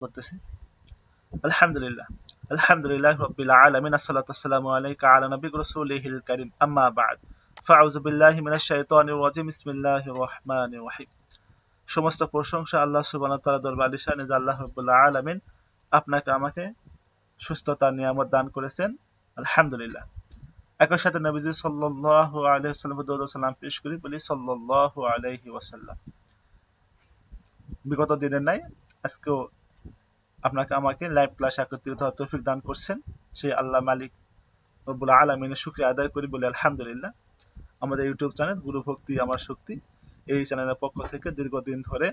করতেছি। আলহামদুলিল্লাহ। আলহামদুলিল্লাহ রাব্বিল আলামিন আসসালাতু ওয়াসসালামু আলাইকা আলা নাবিয়্যির রাসূলিহিল কারীম আম্মা বা'দ। ফাআউযু বিল্লাহি মিনাশ শাইতানির রাজীম বিসমিল্লাহির রহমানির রহিম। সমস্ত প্রশংসা আল্লাহ সুবহানাহু ওয়া তাআলার দরবারে শানে যে আল্লাহ রাব্বুল আলামিন আপনাকে আমাকে সুস্থতার নিয়ামত দান করেছেন। আলহামদুলিল্লাহ। একই সাথে নবীজি সাল্লাল্লাহু আলাইহি ওয়াসাল্লাম দরুদ ও সালাম পেশ করি, বলি সাল্লাল্লাহু আলাইহি ওয়াসাল্লাম। বিগত দিনের নাই আজকেও আপনাকে আমাকে লাইভ ক্লাস একত্রিত হওয়ার তৌফিক দান করছেন, সেই আল্লাহ মালিক রব্বুল আলামিনের শুকরিয়া আদায় করি, বলি আলহামদুলিল্লাহ। আমাদের ইউটিউব চ্যানেল গুরু ভক্তি আমার শক্তি, এই চ্যানেলের পক্ষ থেকে দীর্ঘদিন ধরে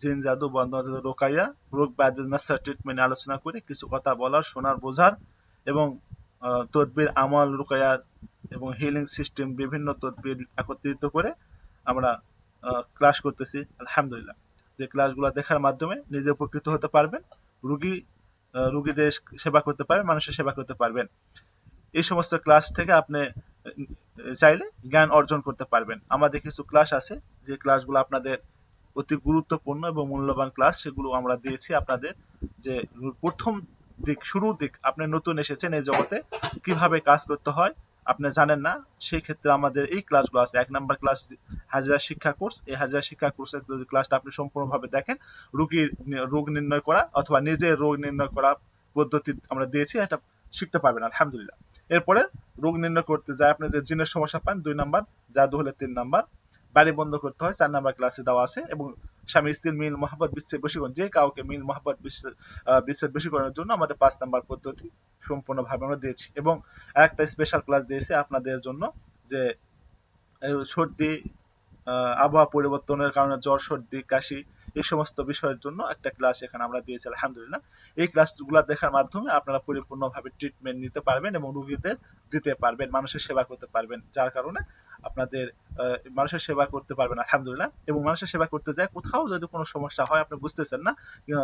জিন জাদু বন্ধ রোকাইয়া রোগ ব্যাধির নাসার ট্রিটমেন্ট আলোচনা করে কিছু কথা বলার, শোনার, বোঝার এবং তদবির, আমল, রুকায়ার এবং হিলিং সিস্টেম বিভিন্ন তদবির একত্রিত করে আমরা ক্লাস করতেছি আলহামদুলিল্লাহ। যে ক্লাসগুলো দেখার মাধ্যমে নিজে উপকৃত হতে পারবেন, রুগী রুগীদের সেবা করতে পারবেন, মানুষের সেবা করতে পারবেন। এই সমস্ত ক্লাস থেকে আপনি চাইলে জ্ঞান অর্জন করতে পারবেন। আমাদের কিছু ক্লাস আছে যে ক্লাসগুলো আপনাদের অতি গুরুত্বপূর্ণ এবং মূল্যবান ক্লাস, সেগুলো আমরা দিয়েছি আপনাদের। যে প্রথম দিক, শুরুর দিক, আপনি নতুন এসেছেন এই জগতে, কিভাবে কাজ করতে হয় আপনি জানেন না, সেই ক্ষেত্রে আমাদের এই ক্লাসগুলো আছে। 1 নম্বর ক্লাস হাজিরা শিক্ষা কোর্স। এই হাজিরা শিক্ষা কোর্সের যদি ক্লাসটা আপনি সম্পূর্ণভাবে দেখেন, রোগীর রোগ নির্ণয় করা অথবা নিজের রোগ নির্ণয় করা পদ্ধতি আমরা দিয়েছি, এটা শিখতে পারবেন আলহামদুলিল্লাহ। এরপরে রোগ নির্ণয় করতে যায় আপনি যে জিনের সমস্যা পান 2 নম্বর, জাদু হলে 3 নম্বর, বাড়ি বন্ধ করতে হয় 4 নম্বর ক্লাসে দেওয়া আছে, এবং স্বামী স্ত্রীর মিল মহাব্বত বিচ্ছেদ বশীকরণ, যে কাউকে মিল মহাব্বত বিচ্ছেদ বশীকরণের জন্য আমাদের 5 নম্বর পদ্ধতি সম্পূর্ণভাবে আমরা দিয়েছি। এবং আরেকটা স্পেশাল ক্লাস দিয়েছি আপনাদের জন্য, যে সর্দি, আবহাওয়া পরিবর্তনের কারণে জ্বর, সর্দি, কাশি, এই সমস্ত বিষয়ের জন্য একটা ক্লাস এখানে আমরা দিয়েছি আলহামদুলিল্লাহ। এই ক্লাসগুলো দেখার মাধ্যমে আপনারা পরিপূর্ণভাবে ট্রিটমেন্ট নিতে পারবেন এবং রোগীদের দিতে পারবেন, মানুষের সেবা করতে পারবেন, যার কারণে আপনাদের মানুষের সেবা করতে পারবেন আলহামদুলিল্লাহ। এবং মানুষের সেবা করতে যায় কোথাও যদি কোনো সমস্যা হয়, আপনি বুঝতেছেন না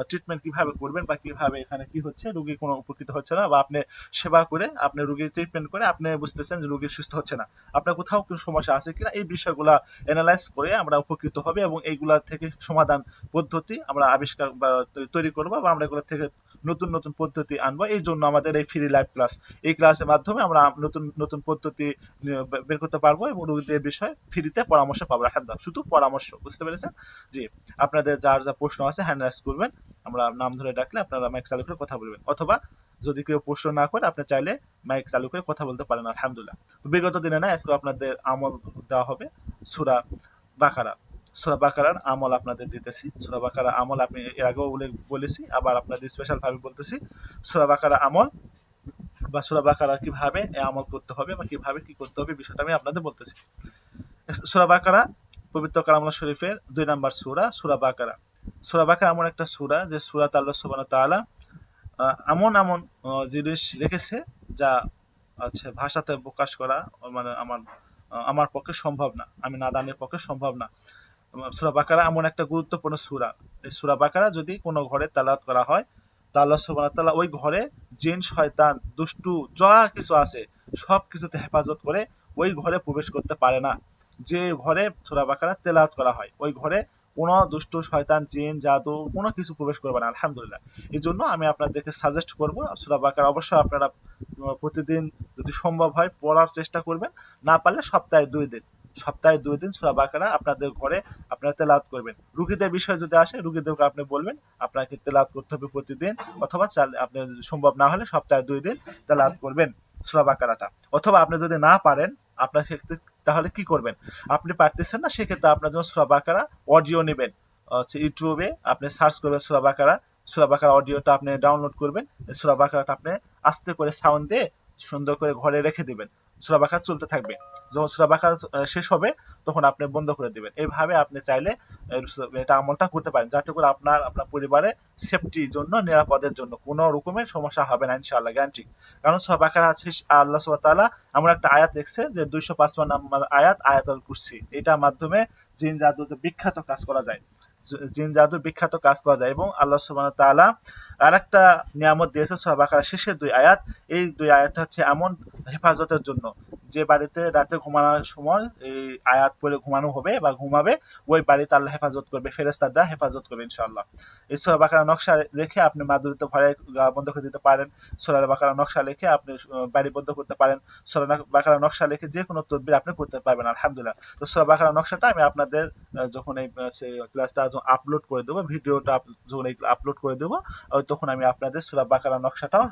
ট্রিটমেন্ট কিভাবে করবেন বা কিভাবে এখানে কি হচ্ছে, রোগী কোনো উপকৃত হচ্ছে না, বা আপনি সেবা করে আপনি রোগীর ট্রিটমেন্ট করে আপনি বুঝতেছেন যে রোগী সুস্থ হচ্ছে না, আপনার কোথাও কোনো সমস্যা আছে কিনা, এই বিষয়গুলা এনালাইজ করে আমরা উপকৃত হবে এবং এইগুলা থেকে সমাধান পদ্ধতি আমরা আবিষ্কার বা তৈরি করবো, বা আমরা এগুলো থেকে নতুন নতুন পদ্ধতি আনবো। এই জন্য আমাদের এই ফ্রি লাইভ ক্লাস, এই ক্লাসের মাধ্যমে আমরা নতুন নতুন পদ্ধতি বের করতে পারবো এবং রোগীদের বিষয়ে ফ্রিতে পরামর্শ পাবো আলহামদুলিল্লাহ। শুধু পরামর্শ, বুঝতে পেরেছেন? জি। আপনাদের যার যা প্রশ্ন আছে হ্যান্ড রাইজ করবেন, আমরা নাম ধরে ডাকলে আপনারা মাইক চালু করে কথা বলবেন, অথবা যদি কেউ প্রশ্ন না করে আপনি চাইলে মাইক চালু করে কথা বলতে পারেন আলহামদুলিল্লাহ। বিগত দিনে না, আজকে আপনাদের আমল দেওয়া হবে সূরা বাকারা। সূরা বাকারার আমল আপনাদের দিতেছি। সূরা বাকারা আমল আমি এর আগেও বলেছি, আবার আপনাদের স্পেশাল ভাবে বলতেছি। সূরা বাকারা আমল বা সূরা বাকারা কিভাবে আমল করতে হবে বা কিভাবে কি করতে হবে, বিষয়টা আমি আপনাদের বলতেছি। সূরা বাকারা পবিত্র কালামুল্লাহ শরীফের 2 নম্বর সূরা, সূরা বাকারা। সূরা বাকারা এমন একটা সূরা যে সূরাতে আল্লাহ সুবহানাহু ওয়া তাআলা এমন এমন জিনিস রেখেছে যা আচ্ছা ভাষাতে প্রকাশ করা মানে আমার পক্ষে সম্ভব না, আমি নাদানের পক্ষে সম্ভব না। সূরা বাকারা এমন একটা গুরুত্বপূর্ণ সূরা, এই সূরা বাকারা যদি কোনো ঘরে তেলাওয়াত করা হয়, তা আল্লাহ সুবহানাহু ওয়া তাআলা ওই ঘরে জিন, শয়তান, দুষ্টু যা কিছু আছে সব কিছুতে হেফাজত করে ওই ঘরে প্রবেশ করতে পারে না। যে ঘরে সূরা বাকারা তেলাওয়াত করা হয় ওই ঘরে কোনো দুষ্ট, শয়তান, জিন, জাদু কোনো কিছু প্রবেশ করবে না আলহামদুলিল্লাহ। এই জন্য আমি আপনাদেরকে সাজেস্ট করবো সূরা বাকারা অবশ্যই আপনারা প্রতিদিন যদি সম্ভব হয় পড়ার চেষ্টা করবেন, না পারলে সপ্তাহে 2 দিন সূরা বাকারা আপনাদের ঘরে আপনারা তেলাওয়াত করবেন। রুগীদের বিষয় যদি আসে, রুগীদেরকে আপনি বলবেন আপনাকে তেলাওয়াত করতে হবে প্রতিদিন, অথবা আপনি সম্ভব না হলে সপ্তাহে 2 দিন তেলাওয়াত করবেন সূরা বাকারাটা। অথবা আপনি যদি না পারেন, আপনার ক্ষেত্রে তাহলে কি করবেন, আপনি পারতেছেন না, সেক্ষেত্রে আপনার জন্য সূরা বাকারা অডিও নেবেন, ইউটিউবে আপনি সার্চ করবেন সূরা বাকারা অডিওটা আপনি ডাউনলোড করবেন, সূরা বাকারাটা আপনি আস্তে করে সাউন্ড দিয়ে সুন্দর করে ঘরে রেখে দিবেন, সূরা বাকারা চলতে থাকবে। যখন সূরা বাকারা শেষ হবে তখন আপনি বন্ধ করে দিবেন। এইভাবে আপনি চাইলে এটা আমলটা করতে পারেন, যাতে করে আপনার পরিবারে সেফটির জন্য, নিরাপদের জন্য কোনো রকমের সমস্যা হবে না ইনশাআল্লাহ, গ্যারান্টি। কারণ সূরা বাকারা শেষ আল্লাহ সুবহানাহু ওয়া তাআলা এমন একটা আয়াত লিখছে যে 255 নম্বর আয়াত, আয়াতুল কুরসি, এটার মাধ্যমে জিন জাদুতে বিখ্যাত কাজ করা যায়, জিন জাদু বিখ্যাত কাজ করা যায়। এবং আল্লাহ সুবহানাহু ওয়া তাআলা আরেকটা নিয়ামত দিয়েছে সূরা বাকারার শেষের 2 আয়াত, এই 2 আয়াতটা হচ্ছে এমন হেফাজতের জন্য যে বাড়িতে রাতে ঘুমানোর সময় এই আয়াত পড়ে ঘুমানো হবে বা ঘুমাবে, ওই বাড়িতে আল্লাহ হেফাজত করবে, ফেরেশতা দ্বারা হেফাজত করবে ইনশাআল্লাহ। এই সূরা বাকারা নকশা রেখে আপনি মাদুরিতে ভরে বন্ধ করে দিতে পারেন। সূরা বাকারা নকশা লিখে আপনি বাড়ি বন্ধ করতে পারেন। সূরা বাকারা নকশা লিখে যে কোনো তদবির আপনি করতে পারবেন আলহামদুলিল্লাহ। তো সূরা বাকারা নকশাটা আমি আপনাদের যখন এই ক্লাসটা আপলোড করে দেবো, ভিডিওটা যখন এই আপলোড করে দেবো, তখন আমি আপনাদের সূরা বাকারা নকশাটাও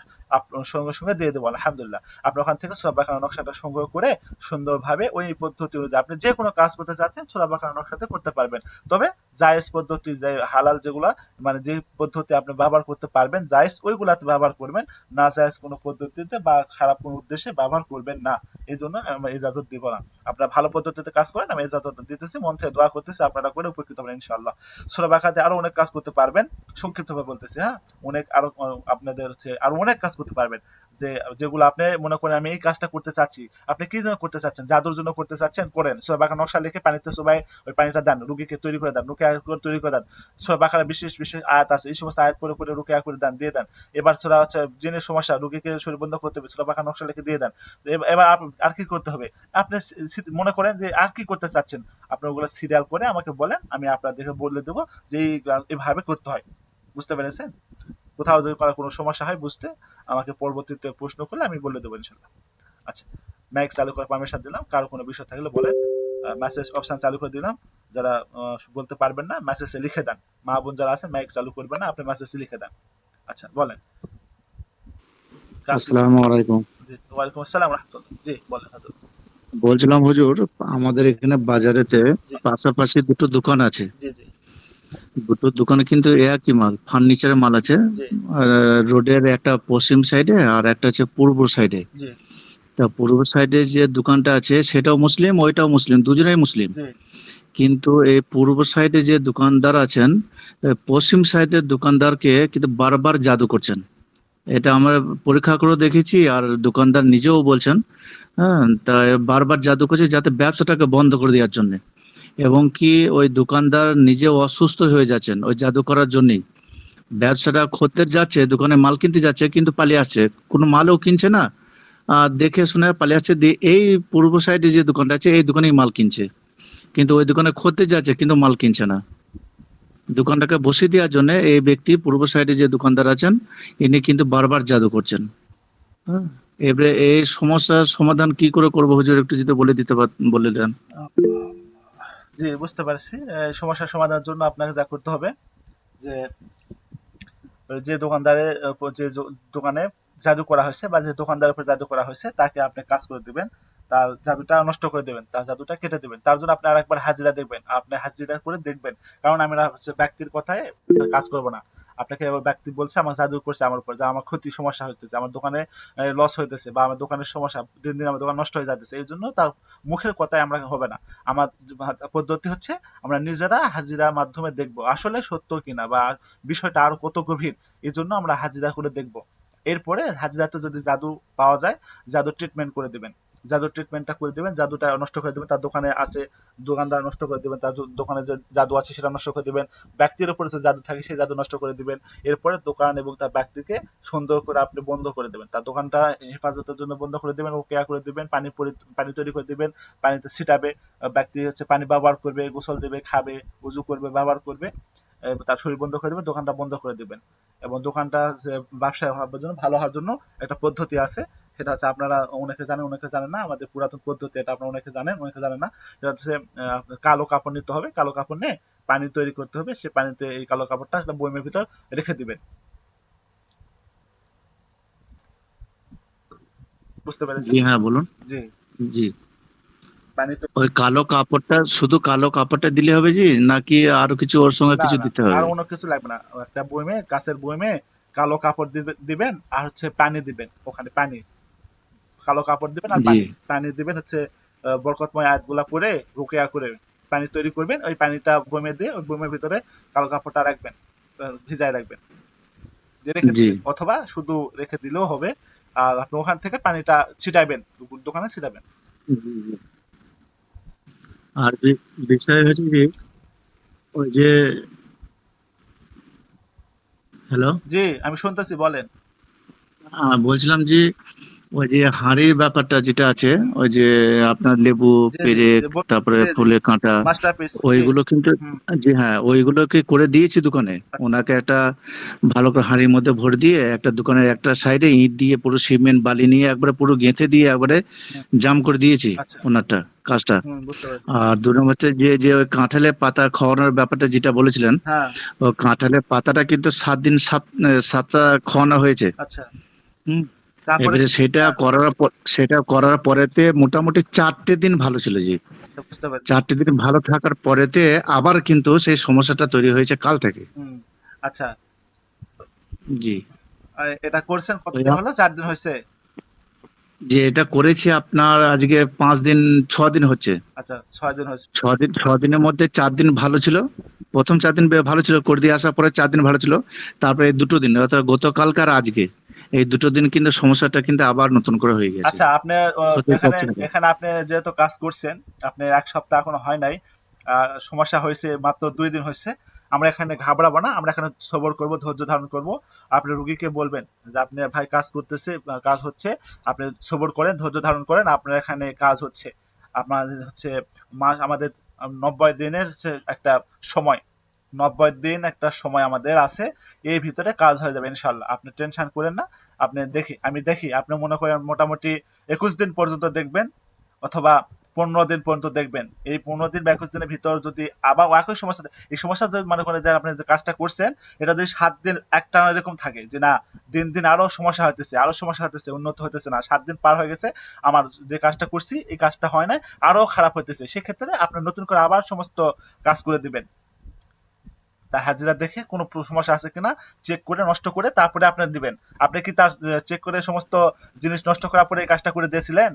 সঙ্গে সঙ্গে দিয়ে দেবো আলহামদুলিল্লাহ। আপনি ওখান থেকে সূরা বাকারা নকশাটা সংগ্রহ করে সুন্দরভাবে ওই পদ্ধতি অনুযায়ী আপনি যে কোনো কাজ করতে চাচ্ছেন সূরা বাকারা নকশাতে করতে পারবেন। তবে জায়েজ পদ্ধতি, যে হালাল যেগুলা, মানে যে পদ্ধতি আপনি ব্যবহার করতে পারবেন জায়েজ, ওইগুলাতে ব্যবহার করবেন, না জায়েজ কোনো পদ্ধতিতে বা খারাপ কোনো উদ্দেশ্যে ব্যবহার করবেন না। এই জন্য আমরা ইজাজত দিব না। আপনারা ভালো পদ্ধতিতে কাজ করেন, আমি ইজাজত দিতেছি, মন থেকে দোয়া করতেছি আপনারা করে উপকৃত হবেন ইনশাআল্লাহ। সূরা বাকারাতে আরো অনেক কাজ করতে পারবেন, সংক্ষিপ্তভাবে বলতেছি, হ্যাঁ। অনেক আরো আপনাদের আরো অনেক কাজ করতে পারবেন, যে যেগুলো আপনি মনে করেন আমি এই কাজটা করতে চাচ্ছি, আপনি কি জন্য করতে চাচ্ছেন, জাদুর জন্য করতে চাচ্ছেন, করেন। সূরা বাকারা নকশা লিখে পানিতে চুবাই ওই পানিটা দেন, রুগীকে তৈরি করে দেন, রুকিয়া করে তৈরি করে দেন। সূরা বাকারা বিশেষ বিশেষ আয়াত আছে, এই সমস্ত আয়াত পড়ে পড়ে রুকিয়া করে দেন, দিয়ে দেন। এবার সূরা জিনের সমস্যা, রুগীকে শরীর বন্ধ করতে হবে, সূরা বাকারা নকশা লিখে দিয়ে দেন। এবার আর কি করতে হবে, আপনি মনে করেন যে আর কি করতে চাচ্ছেন, আপনি ওগুলো সিরিয়াল করে আমাকে বলেন, আমি আপনাদেরকে বলে দেবো যে এইভাবে করতে হয়। বুঝতে পেরেছেন? কোথাও যদি কোনো সমস্যা হয় বুঝতে, আমাকে পরবর্তীতে প্রশ্ন করলে আমি বলে দেবো ইনশাল্লাহ। আচ্ছা, মাইক চালু করার পারমিশন দিলাম, কারো কোনো বিষয় থাকলে বলেন। মেসেজ অপশন চালু করে দিলাম, যারা বলতে পারবেন না মেসেজে লিখে দেন। মা বোন যারা আছেন মাইক চালু করবেন না, আপনি মেসেজে লিখে দেন। আচ্ছা বলেন। আসসালামু আলাইকুম। জি, ওয়ালাইকুম আসসালাম রহমতুল্লাহ। জি বলেন হাজর। বলছিলাম হুজুর, আমাদের এখানে বাজারেতে জি পাশাপাশি দুটো দোকান আছে। জি জি দুটো দোকানে কিন্তু একই মাল, ফার্নিচারের মাল আছে। জি রোডের একটা পশ্চিম সাইডে আর একটা আছে পূর্ব সাইডে। জি তা পূর্ব সাইডে যে দোকানটা আছে সেটাও মুসলিম, ওইটাও মুসলিম, দুজনেই মুসলিম। জি কিন্তু এই পূর্ব সাইডে যে দোকানদার আছেন, পশ্চিম সাইডের দোকানদারকে কিন্তু বারবার জাদু করছেন। এটা আমরা পরীক্ষা করে দেখেছি, আর দোকানদার নিজেও বলছেন। হ্যাঁ, তা বারবার জাদু করছে যাতে ব্যবসাটাকে বন্ধ করে দেওয়ার জন্য, এবং কি ওই দোকানদার নিজেও অসুস্থ হয়ে যাচ্ছেন ওই জাদু করার জন্যই। ব্যবসাটা খদ্দের যাচ্ছে, দোকানে মাল কিনতে যাচ্ছে কিন্তু পালিয়ে আসছে, কোনো মালও কিনছে না। আর দেখে শুনে পালিয়ে আসছে, দিয়ে এই পূর্ব সাইডে যে দোকানটা আছে এই দোকানেই মাল কিনছে, কিন্তু ওই দোকানে খদ্দের যাচ্ছে কিন্তু মাল কিনছে না। দোকানটাকে বসিয়ে দেওয়ার জন্য এই ব্যক্তি পূর্ব সাইডে যে দোকানদার আছেন ইনি কিন্তু বারবার জাদু করছেন। হ্যাঁ, এবারে এই সমস্যার সমাধান কি করে করবো হুজুর, একটু যদি বলে দিতে বলে দেন। জি বুঝতে পারছি। সমস্যার সমাধানের জন্য আপনাকে যা করতে হবে, যে যে দোকানদারে দোকানে জাদু করা হয়েছে বা যে দোকানদারের উপর জাদু করা হয়েছে তাকে আপনি কাজ করে দিবেন, তার জাদুটা নষ্ট করে দেবেন, তার জাদুটা কেটে দেবেন। তার জন্য আপনি আরেকবার হাজিরা দেখবেন, আপনি হাজিরা করে দেখবেন। কারণ আমরা হচ্ছে ব্যক্তির কথায় কাজ করব না। আপনাকে ওই ব্যক্তি বলছে আমার জাদু করছে আমার উপর, যা আমার ক্ষতি সমস্যা হইতেছে, আমার দোকানে লস হইতেছে বা আমার দোকানের সমস্যা, দিন দিন আমার দোকান নষ্ট হয়ে যাচ্ছে, এই জন্য তার মুখের কথায় আমরা হবে না। আমার পদ্ধতি হচ্ছে আমরা নিজেরা হাজিরার মাধ্যমে দেখব আসলে সত্য কিনা বা বিষয়টা আরো কত গভীর। এই জন্য আমরা হাজিরা করে দেখব। এরপরে হাজিরাতে যদি জাদু পাওয়া যায়, জাদু ট্রিটমেন্ট করে দেবেন, জাদুর ট্রিটমেন্টটা করে দেবেন, জাদুটা নষ্ট করে দেবেন, তার দোকানে আছে দোকানদার নষ্ট করে দেবেন, তার দোকানে যে জাদু আছে সেটা নষ্ট করে দেবেন, ব্যক্তির উপরে যে জাদু থাকে সেই জাদু নষ্ট করে দিবেন। এরপরে দোকান এবং তার ব্যক্তিকে সুন্দর করে আপনি বন্ধ করে দেবেন, তার দোকানটা হেফাজতের জন্য বন্ধ করে দেবেন, ও কেয়ার করে দেবেন, পানি তৈরি করে দেবেন, পানিতে ছিটাবে, ব্যক্তি হচ্ছে পানি ব্যবহার করবে, গোসল দেবে, খাবে, উজু করবে, ব্যবহার করবে, তার শরীর বন্ধ করে দেবেন, দোকানটা বন্ধ করে দেবেন। এবং দোকানটা ব্যবসায় হওয়ার জন্য, ভালো হওয়ার জন্য একটা পদ্ধতি আছে। সেটা হচ্ছে আপনারা অনেকে জানেন অনেকে জানেন না, আমাদের পুরাতন পদ্ধতি এটা, আপনারা অনেকে জানেন অনেকে জানেন না। এটা হচ্ছে কালো কাপড় নিতে হবে, কালো কাপড় নিয়ে পানি তৈরি করতে হবে, সে পানিতে এই কালো কাপড়টা একটা বয়মের ভিতর রেখে দিবেন। বুঝতে পেরেছেন? জি হ্যাঁ, বলুন। জি। জি। পানিতে, ওই কালো কাপড়টা, শুধু কালো কাপড়টা দিলে হবে জি, নাকি আরো কিছু ওর সঙ্গে না কিছু না, দিতে আর হবে? অন্য কিছু লাগবে না। একটা বয়মে, কাঁচের বয়মে কালো কাপড় দিবেন, আর হচ্ছে পানি দিবেন, ওখানে পানি, কালো কাপড় দিবেন আর জি পানি, পানি দিবেন হচ্ছে বরকতময় আয়াতগুলা পড়ে রুকিয়া করে পানি তৈরি করবেন, ওই পানিটা বমে দিয়ে ওই বমের ভিতরে কালো কাপড়টা রাখবেন, ভিজায় রাখবেন, দিয়ে রেখে জি দিবেন, অথবা শুধু রেখে দিলেও হবে। আর আপনি ওখান থেকে পানিটা ছিটাইবেন, দোকানে ছিটাবেন। জি জি। আর বিষয় হচ্ছে কি, ওই যে, হ্যালো, জি আমি শুনতেছি, বলেন। বলছিলাম যে ওই যে হাঁড়ির ব্যাপারটা যেটা আছে, ওই যে আপনার লেবু, জি জি পেরেক, জি তারপরে জি জি ফুলের কাঁটা, মাস্টারপিস। জি। ওইগুলো কিন্তু, হুম। জি হ্যাঁ, ওইগুলোকে করে দিয়েছি দোকানে। আচ্ছা। ওনাকে একটা ভালো করে হাঁড়ির মধ্যে ভরে দিয়ে একটা দোকানের একটা সাইডে ইট দিয়ে পুরো সিমেন্ট বালি নিয়ে একবারে পুরো গেঁথে দিয়ে একবারে হুম। জাম করে দিয়েছি আচ্ছা। ওনারটা, কাজটা। হুম, বুঝতে পেরেছি। আর দু নম্বর হচ্ছে যে যে ওই কাঁঠালের পাতা খাওয়ানোর ব্যাপারটা যেটা বলেছিলেন, হ্যাঁ। ও কাঁঠালের পাতাটা কিন্তু 7 দিন 7টা খাওয়ানো হয়েছে। আচ্ছা। হুম। তারপরে এবারে কি? সেটা হ্যাঁ। করার পর, সেটা করার পরেতে মোটামুটি 4টে দিন ভালো ছিল জি। আচ্ছা, বুঝতে পেরেছি। 4টে দিন ভালো থাকার পরেতে আবার কিন্তু সেই সমস্যাটা তৈরি হয়েছে কাল থেকে। হুম। আচ্ছা। জি। এটা করছেন ওই কতদিন হলো? 4 দিন হইছে? যে এটা করেছি আপনার আজকে 5 দিন, 6 দিন হচ্ছে। আচ্ছা, 6 দিন হইছে। 6 দিন, 6 দিনের মধ্যে 4 দিন ভালো ছিল। প্রথম 4 দিন ভালো ছিল, করে দিয়ে আসার পরে 4 দিন ভালো ছিল। তারপরে এই 2টো দিন, অর্থাৎ গতকালকার আজকে, এই 2টো দিন কিন্তু সমস্যাটা কিন্তু আবার নতুন করে হয়ে গেছে। আচ্ছা, আপনি হতেই এখানে পারছে না। এখানে আপনি যেহেতু কাজ করছেন, আপনি 1 সপ্তাহ এখনো হয় নাই। সমস্যা হয়েছে মাত্র 2 দিন হইছে। আমরা এখানে ঘাবড়াবো না। আমরা এখানে সবর করব, ধৈর্য ধারণ করব। আপনি রুগীকে বলবেন যে, "আপনি ভাই কাজ করতেছে, কাজ হচ্ছে। আপনি সবর করেন, ধৈর্য ধারণ করেন। আপনার এখানে কাজ হচ্ছে। আপনার হচ্ছে আমাদের 90 দিনের হচ্ছে একটা সময়। 90 দিন একটা সময় আমাদের আছে। এর ভিতরে কাজ হয়ে যাবে ইনশাআল্লাহ। আপনি টেনশন করেন না। আমি দেখি আপনি মনে করেন মোটামুটি 21 দিন পর্যন্ত দেখবেন, অথবা 15 দিন পর্যন্ত দেখবেন। এই 15 দিন বা 21 দিনের ভিতর যদি আবার একই সমস্যা, এই সমস্যা যদি মনে করেন যে আপনি যে কাজটা করছেন, এটা যদি 7 দিন একটানা এরকম থাকে যে না, দিন দিন আরো সমস্যা হইতেছে, আরো সমস্যা হইতেছে, উন্নত হইতেছে না, 7 দিন পার হয়ে গেছে, আমার যে কাজটা করছি এই কাজটা হয় নাই, আরো খারাপ হইতেছে, সেক্ষেত্রে আপনার নতুন করে আবার সমস্ত কাজ করে দিবেন। তার হাজিরা দেখে কোনো সমস্যা আছে কিনা চেক করে, নষ্ট করে তারপরে আপনি দিবেন। আপনি কি তার চেক করে সমস্ত জিনিস নষ্ট করার পরে এই কাজটা করে দিয়েছিলেন?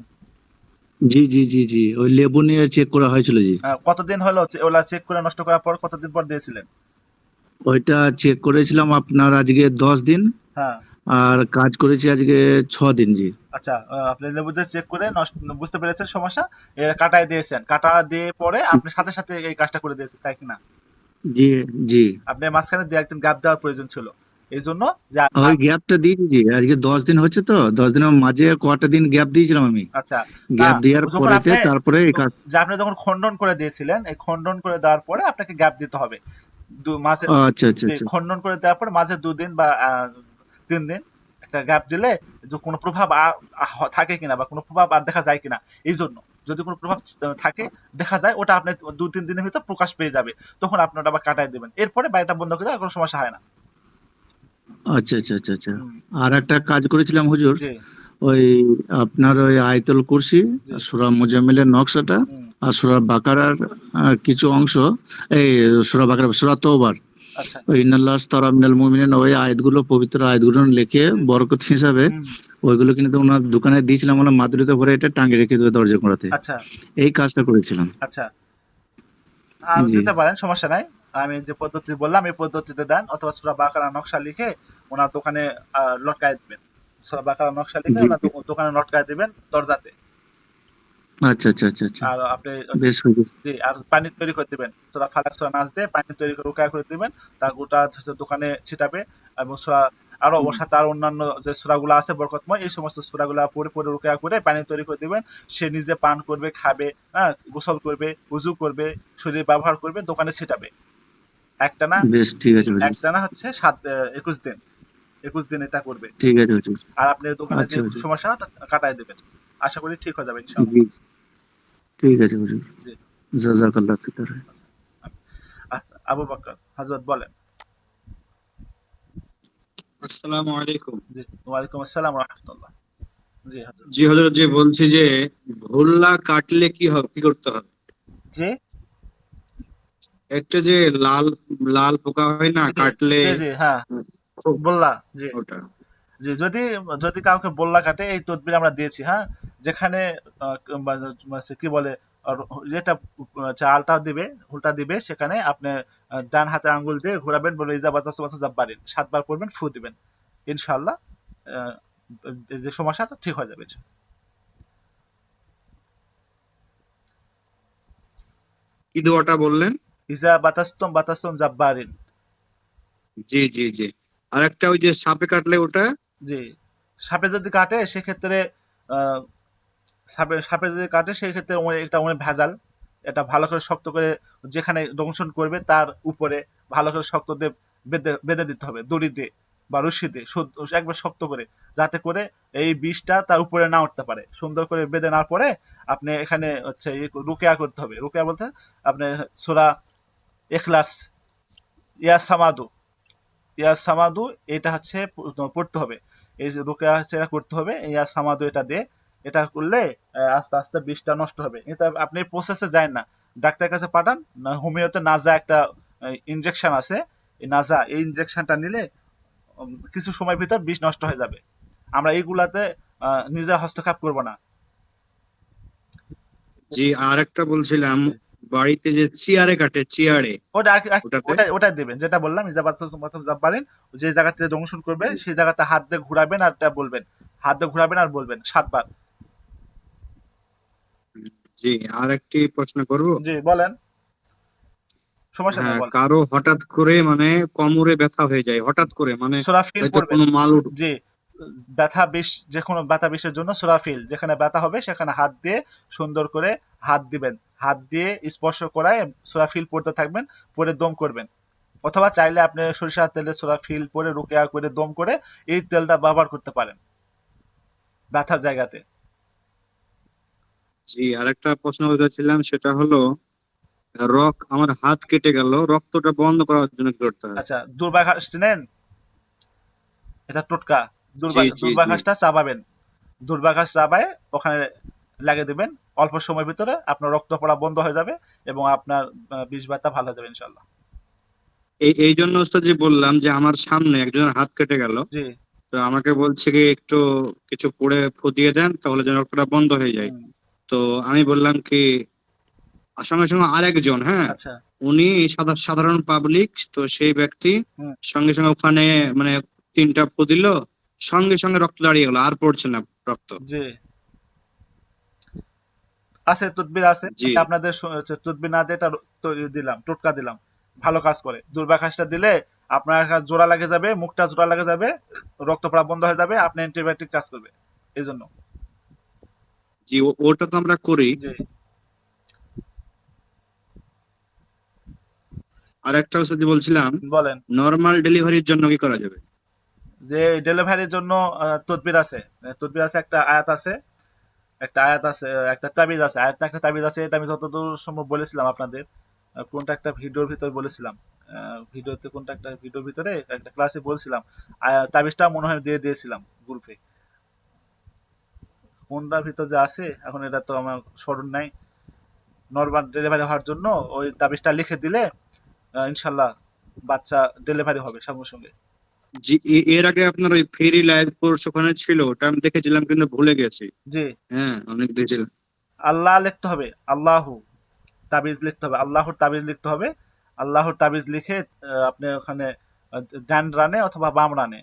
জি, জি, জি, জি। ওই লেবু নিয়ে চেক করা হয়েছিল জি। কতদিন হলো ওলা চেক করে নষ্ট করার পর কতদিন পর দিয়েছিলেন? ওইটা চেক করেছিলাম আপনার আজকে 10 দিন, হ্যাঁ। আর কাজ করেছি আজকে 6 দিন জি। আচ্ছা, আপনি লেবু দিয়ে চেক করে বুঝতে পেরেছেন সমস্যা, কাটায় দিয়েছেন, কাটা দিয়ে পরে আপনি সাথে সাথে এই কাজটা করে দিয়েছেন, তাই কিনা? জি, জি। আপনি মাঝখানে দু একদিন গ্যাপ দেওয়ার প্রয়োজন ছিল, এই জন্য যে ওই গ্যাপটা দিয়েছি জি। আজকে 10 দিন হচ্ছে তো, 10 দিনের মাঝে কটা দিন গ্যাপ দিয়েছিলাম আমি। আচ্ছা। না, গ্যাপ দেওয়ার যখন পরেতে আপনি তারপরে এই কাজ। যে আপনি যখন খণ্ডন করে দিয়েছিলেন, এই খণ্ডন করে দেওয়ার পরে আপনাকে গ্যাপ দিতে হবে। মাঝে আচ্ছা, আচ্ছা, যে আচ্ছা। খণ্ডন করে দেওয়ার পরে মাঝে 2 দিন বা 3 দিন একটা গ্যাপ দিলে যে কোনো প্রভাব থাকে কিনা বা কোনো প্রভাব আর দেখা যায় কিনা, এই জন্য যদি কোনো প্রভাব থাকে, দেখা যায়, ওটা আপনি 2-3 দিনের ভিতর প্রকাশ পেয়ে যাবে, তখন আপনি ওটা আবার কাটাই দেবেন, এরপরে বাড়িটা বন্ধ করে দেওয়ার কোনো সমস্যা হয় না। আচ্ছা, আচ্ছা, আচ্ছা, আচ্ছা। হুম। আর একটা কাজ করেছিলাম হুজুর, জি ওই আপনার ওই আয়াতুল কুরসি, জি। সূরা মুজাম্মিলের নকশাটা, হুম। আর সূরা বাকারার কিছু অংশ, এই সূরা বাকারা, সূরা তওবার, আচ্ছা। ওই ইন্নাল্লাহ আশতারা মিনাল মুমিনিন, ওই আয়াতগুলো, পবিত্র আয়াতগুলো লিখে জি। বরকত হিসাবে হুম। ওইগুলো কিন্তু ওনার দোকানে দিয়েছিলাম, ওনার মাদুরিতে ভরে এটা টাঙিয়ে রেখে দেবে দরজা কোণাতে। আচ্ছা। এই কাজটা করেছিলাম। আচ্ছা। আর জি, দিতে পারেন, সমস্যা নাই। আমি যে পদ্ধতি বললাম এই পদ্ধতিতে দেন, অথবা সূরা বাকারা নকশা লিখে ওনার দোকানে লটকায় দিবেন। সূরা বাকারা নকশা লিখে জি, ওনার জি। দোকানে লটকায় দিবেন দরজাতে। আচ্ছা, আচ্ছা, আচ্ছা, আচ্ছা। আর আপনি বেশ হুজুর। জি, আর পানি তৈরি করে দিবেন। সূরা ফালাক, সূরা নাস দিয়ে পানি তৈরি করে রুকায়া করে দিবেন। তার গোটা হচ্ছে দোকানে ছিটাবে, এবং আরো ওর সাথে আরো অন্যান্য যে সূরাগুলো আছে বরকতময়, এই সমস্ত সূরাগুলা পড়ে পড়ে রুকায়া করে পানি তৈরি করে দিবেন। সে নিজে পান করবে, খাবে, হ্যাঁ, গোসল করবে, উযু করবে, শরীর ব্যবহার করবে, দোকানে ছিটাবে। একটানা বেশ ঠিক আছে হুজুর। একটানা হচ্ছে 21 দিন। 21 দিন এটা করবে। ঠিক আছে হুজুর। আর আপনি দোকানে যে আচ্ছা হুজুর। সমস্যাটা কাটায় দেবেন। আশা করি ঠিক হয়ে যাবে ইনশাআল্লাহ। জি, ঠিক আছে হুজুর। জি। জাযাকাল্লাহ ফিকার। আচ্ছা। আচ্ছা, আবু বকর হযরত বলেন। আসসালামু আলাইকুম। জি। ওয়ালাইকুম আসসালাম ওয়া রাহমাতুল্লাহ। জি হযরত। জি হজরত, যে বলছি যে ভুল্লা কাটলে কি হবে, কি করতে হবে? জি একটা যে লাল লাল পোকা হয় না জি কাটলে, জি জি হ্যাঁ, বললা। জি ওটা। জি। যদি যদি কাউকে বল্লা কাটে, এই তদবির আমরা দিয়েছি, হ্যাঁ। যেখানে কি বলে, আর এটা চালটা দিবে, হুলটা দিবে, সেখানে আপনি ডান হাতে আঙ্গুল দিয়ে ঘোরাবেন, বলে ইজাবাত জাব্বারিন 7 বার পড়বেন, ফু দিবেন, ইনশাআল্লাহ আহ, যে সমস্যাটা ঠিক হয়ে যাবে। কি দোয়াটা বললেন? ইজা বাতাস্তম বাতাস্তম জাব্বারিন। জি জি জি। আর একটা ওই যে সাপে কাটলে ওটা। জি। সাপে যদি কাটে, সেক্ষেত্রে আহ, সাপে সাপে যদি কাটে সেই ক্ষেত্রে এটা অনেক ভেজাল। এটা ভালো করে শক্ত করে যেখানে দংশন করবে তার উপরে ভালো করে শক্ত দিয়ে বেঁধে বেঁধে দিতে হবে দড়ি দিয়ে বা রশ্মি দিয়ে একবার শক্ত করে, যাতে করে এই বিষটা তার উপরে না উঠতে পারে। সুন্দর করে বেঁধে নেওয়ার পরে আপনি এখানে হচ্ছে রুকিয়া করতে হবে। রুকিয়া বলতে আপনি সূরা ইখলাস, ইয়া সামাদু, ইয়া সামাদু, এটা হচ্ছে পড়তে হবে। এই যে রুকিয়া হচ্ছে এটা করতে হবে, ইয়া সামাদু এটা দিয়ে। এটা করলে আস্তে আস্তে বিষটা নষ্ট হবে। এটা আপনি প্রসেসে যায় না, ডাক্তারের কাছে পাঠান না, হোমিওতে নাজা একটা ইনজেকশন আছে, এই নাজা এই ইনজেকশনটা নিলে কিছু সময় ভিতর বিষ নষ্ট হয়ে যাবে। আমরা এইগুলাতে নিজে হস্তক্ষেপ করব না। জি, আর একটা বলছিলাম, বাড়িতে যে চেয়ারে কাটে, চেয়ারে ওটা ওটাতে ওটাই দিবেন যেটা বললাম, ইজাবাত জাব্বারিন। যে জায়গাতে দংশন করবে জি সেই জায়গাতে হাত দিয়ে ঘুরাবেন আর এটা বলবেন, হাত দিয়ে ঘুরাবেন আর বলবেন 7 বার। জি, আর একটি প্রশ্ন করব। জি বলেন, সমস্যা নেই হ্যাঁ, বলেন। কারো হঠাৎ করে মানে কোমরে ব্যথা হয়ে যায়, হঠাৎ করে মানে সূরা ফিল হয়তো পড়বেন। কোনো মাল জি, ব্যথা বিষ, যে কোনো ব্যথা বিষের জন্য সূরা ফিল, যেখানে ব্যথা হবে সেখানে হাত দিয়ে সুন্দর করে হাত দিবেন, হাত দিয়ে স্পর্শ করায় সূরা ফিল পড়তে থাকবেন, পরে দম করবেন। অথবা চাইলে আপনি সরিষার তেলে সূরা ফিল পরে রুকিয়া করে দম করে এই তেলটা ব্যবহার করতে পারেন ব্যথার জায়গাতে। জি, আর একটা প্রশ্ন করতেছিলাম, সেটা হলো আমার হাত কেটে গেল, রক্তটা বন্ধ করার জন্য কি করতে হয়? আচ্ছা, দুর্বা ঘাস চিনেন? এটা টোটকা। জি জি দুর্বা জি ঘাসটা চাবাবেন, দুর্বা ঘাস চাবায় ওখানে লাগিয়ে দিবেন। অল্প সময়ের ভিতরে আপনার রক্ত পড়া বন্ধ হয়ে যাবে এবং আপনার বিষ ব্যথা ভালো হয়ে যাবে ইনশাল্লাহ। এই এই জন্য ওস্তাদ যে বললাম যে আমার সামনে একজনের হাত কেটে গেল, জি। তো আমাকে বলছে কি একটু কিছু পড়ে ফুদিয়ে দেন তাহলে যেন রক্তটা বন্ধ হয়ে যায়। হুম। তো আমি বললাম কি, সঙ্গে সঙ্গে আরেকজন, হ্যাঁ, আচ্ছা। উনি সাধারণ পাবলিক, তো সেই ব্যক্তি হুম। সঙ্গে সঙ্গে ওখানে মানে 3টা ফু দিল, সঙ্গে সঙ্গে রক্ত দাঁড়িয়ে গেল, আর পড়ছে না রক্ত। জি, আছে তদবির আছে। জি আপনাদের তদবির না দিয়ে এটা তৈরি দিলাম, টোটকা দিলাম, ভালো কাজ করে। দুর্বা ঘাসটা দিলে আপনার জোড়া লাগে যাবে, মুখটা জোড়া লাগে যাবে, রক্ত পড়া বন্ধ হয়ে যাবে, আপনি অ্যান্টিবায়োটিক কাজ করবে এই জন্য। জি, ওটা তো আমরা করি। জি আর একটা হচ্ছে যে বলছিলাম, বলেন। নর্মাল ডেলিভারির জন্য কি করা যাবে? যে ডেলিভারির জন্য তদবির আছে, তদবির আছে, একটা আয়াত আছে, একটা আয়াত আছে, একটা তাবিজ আছে, আয়াত না একটা তাবিজ আছে। এটা আমি যতদূর সম্ভব বলেছিলাম আপনাদের, কোনটা একটা ভিডিওর ভিতরে বলেছিলাম, ভিডিওতে কোনটা একটা ভিডিওর ভিতরে একটা ক্লাসে বলছিলাম। তাবিজটা মনে হয় দিয়ে দিয়েছিলাম গ্রুপে। কোনটার ভিতর যে আছে এখন এটা তো আমার স্মরণ নাই। নর্মাল ডেলিভারি হওয়ার জন্য ওই তাবিজটা লিখে দিলে ইনশাল্লাহ বাচ্চা ডেলিভারি হবে সঙ্গে সঙ্গে। জি, এর আগে আপনার ওই ফেরি লাইভ কোর্স ওখানে ছিল, ওটা আমি দেখেছিলাম কিন্তু ভুলে গেছি। জি, হ্যাঁ, অনেক দিয়েছিলাম। আল্লাহ লিখতে হবে, আল্লাহু, তাবিজ লিখতে হবে, আল্লাহর তাবিজ লিখতে হবে। আল্লাহর তাবিজ লিখে আপনি ওখানে ডান রানে অথবা বাম রানে,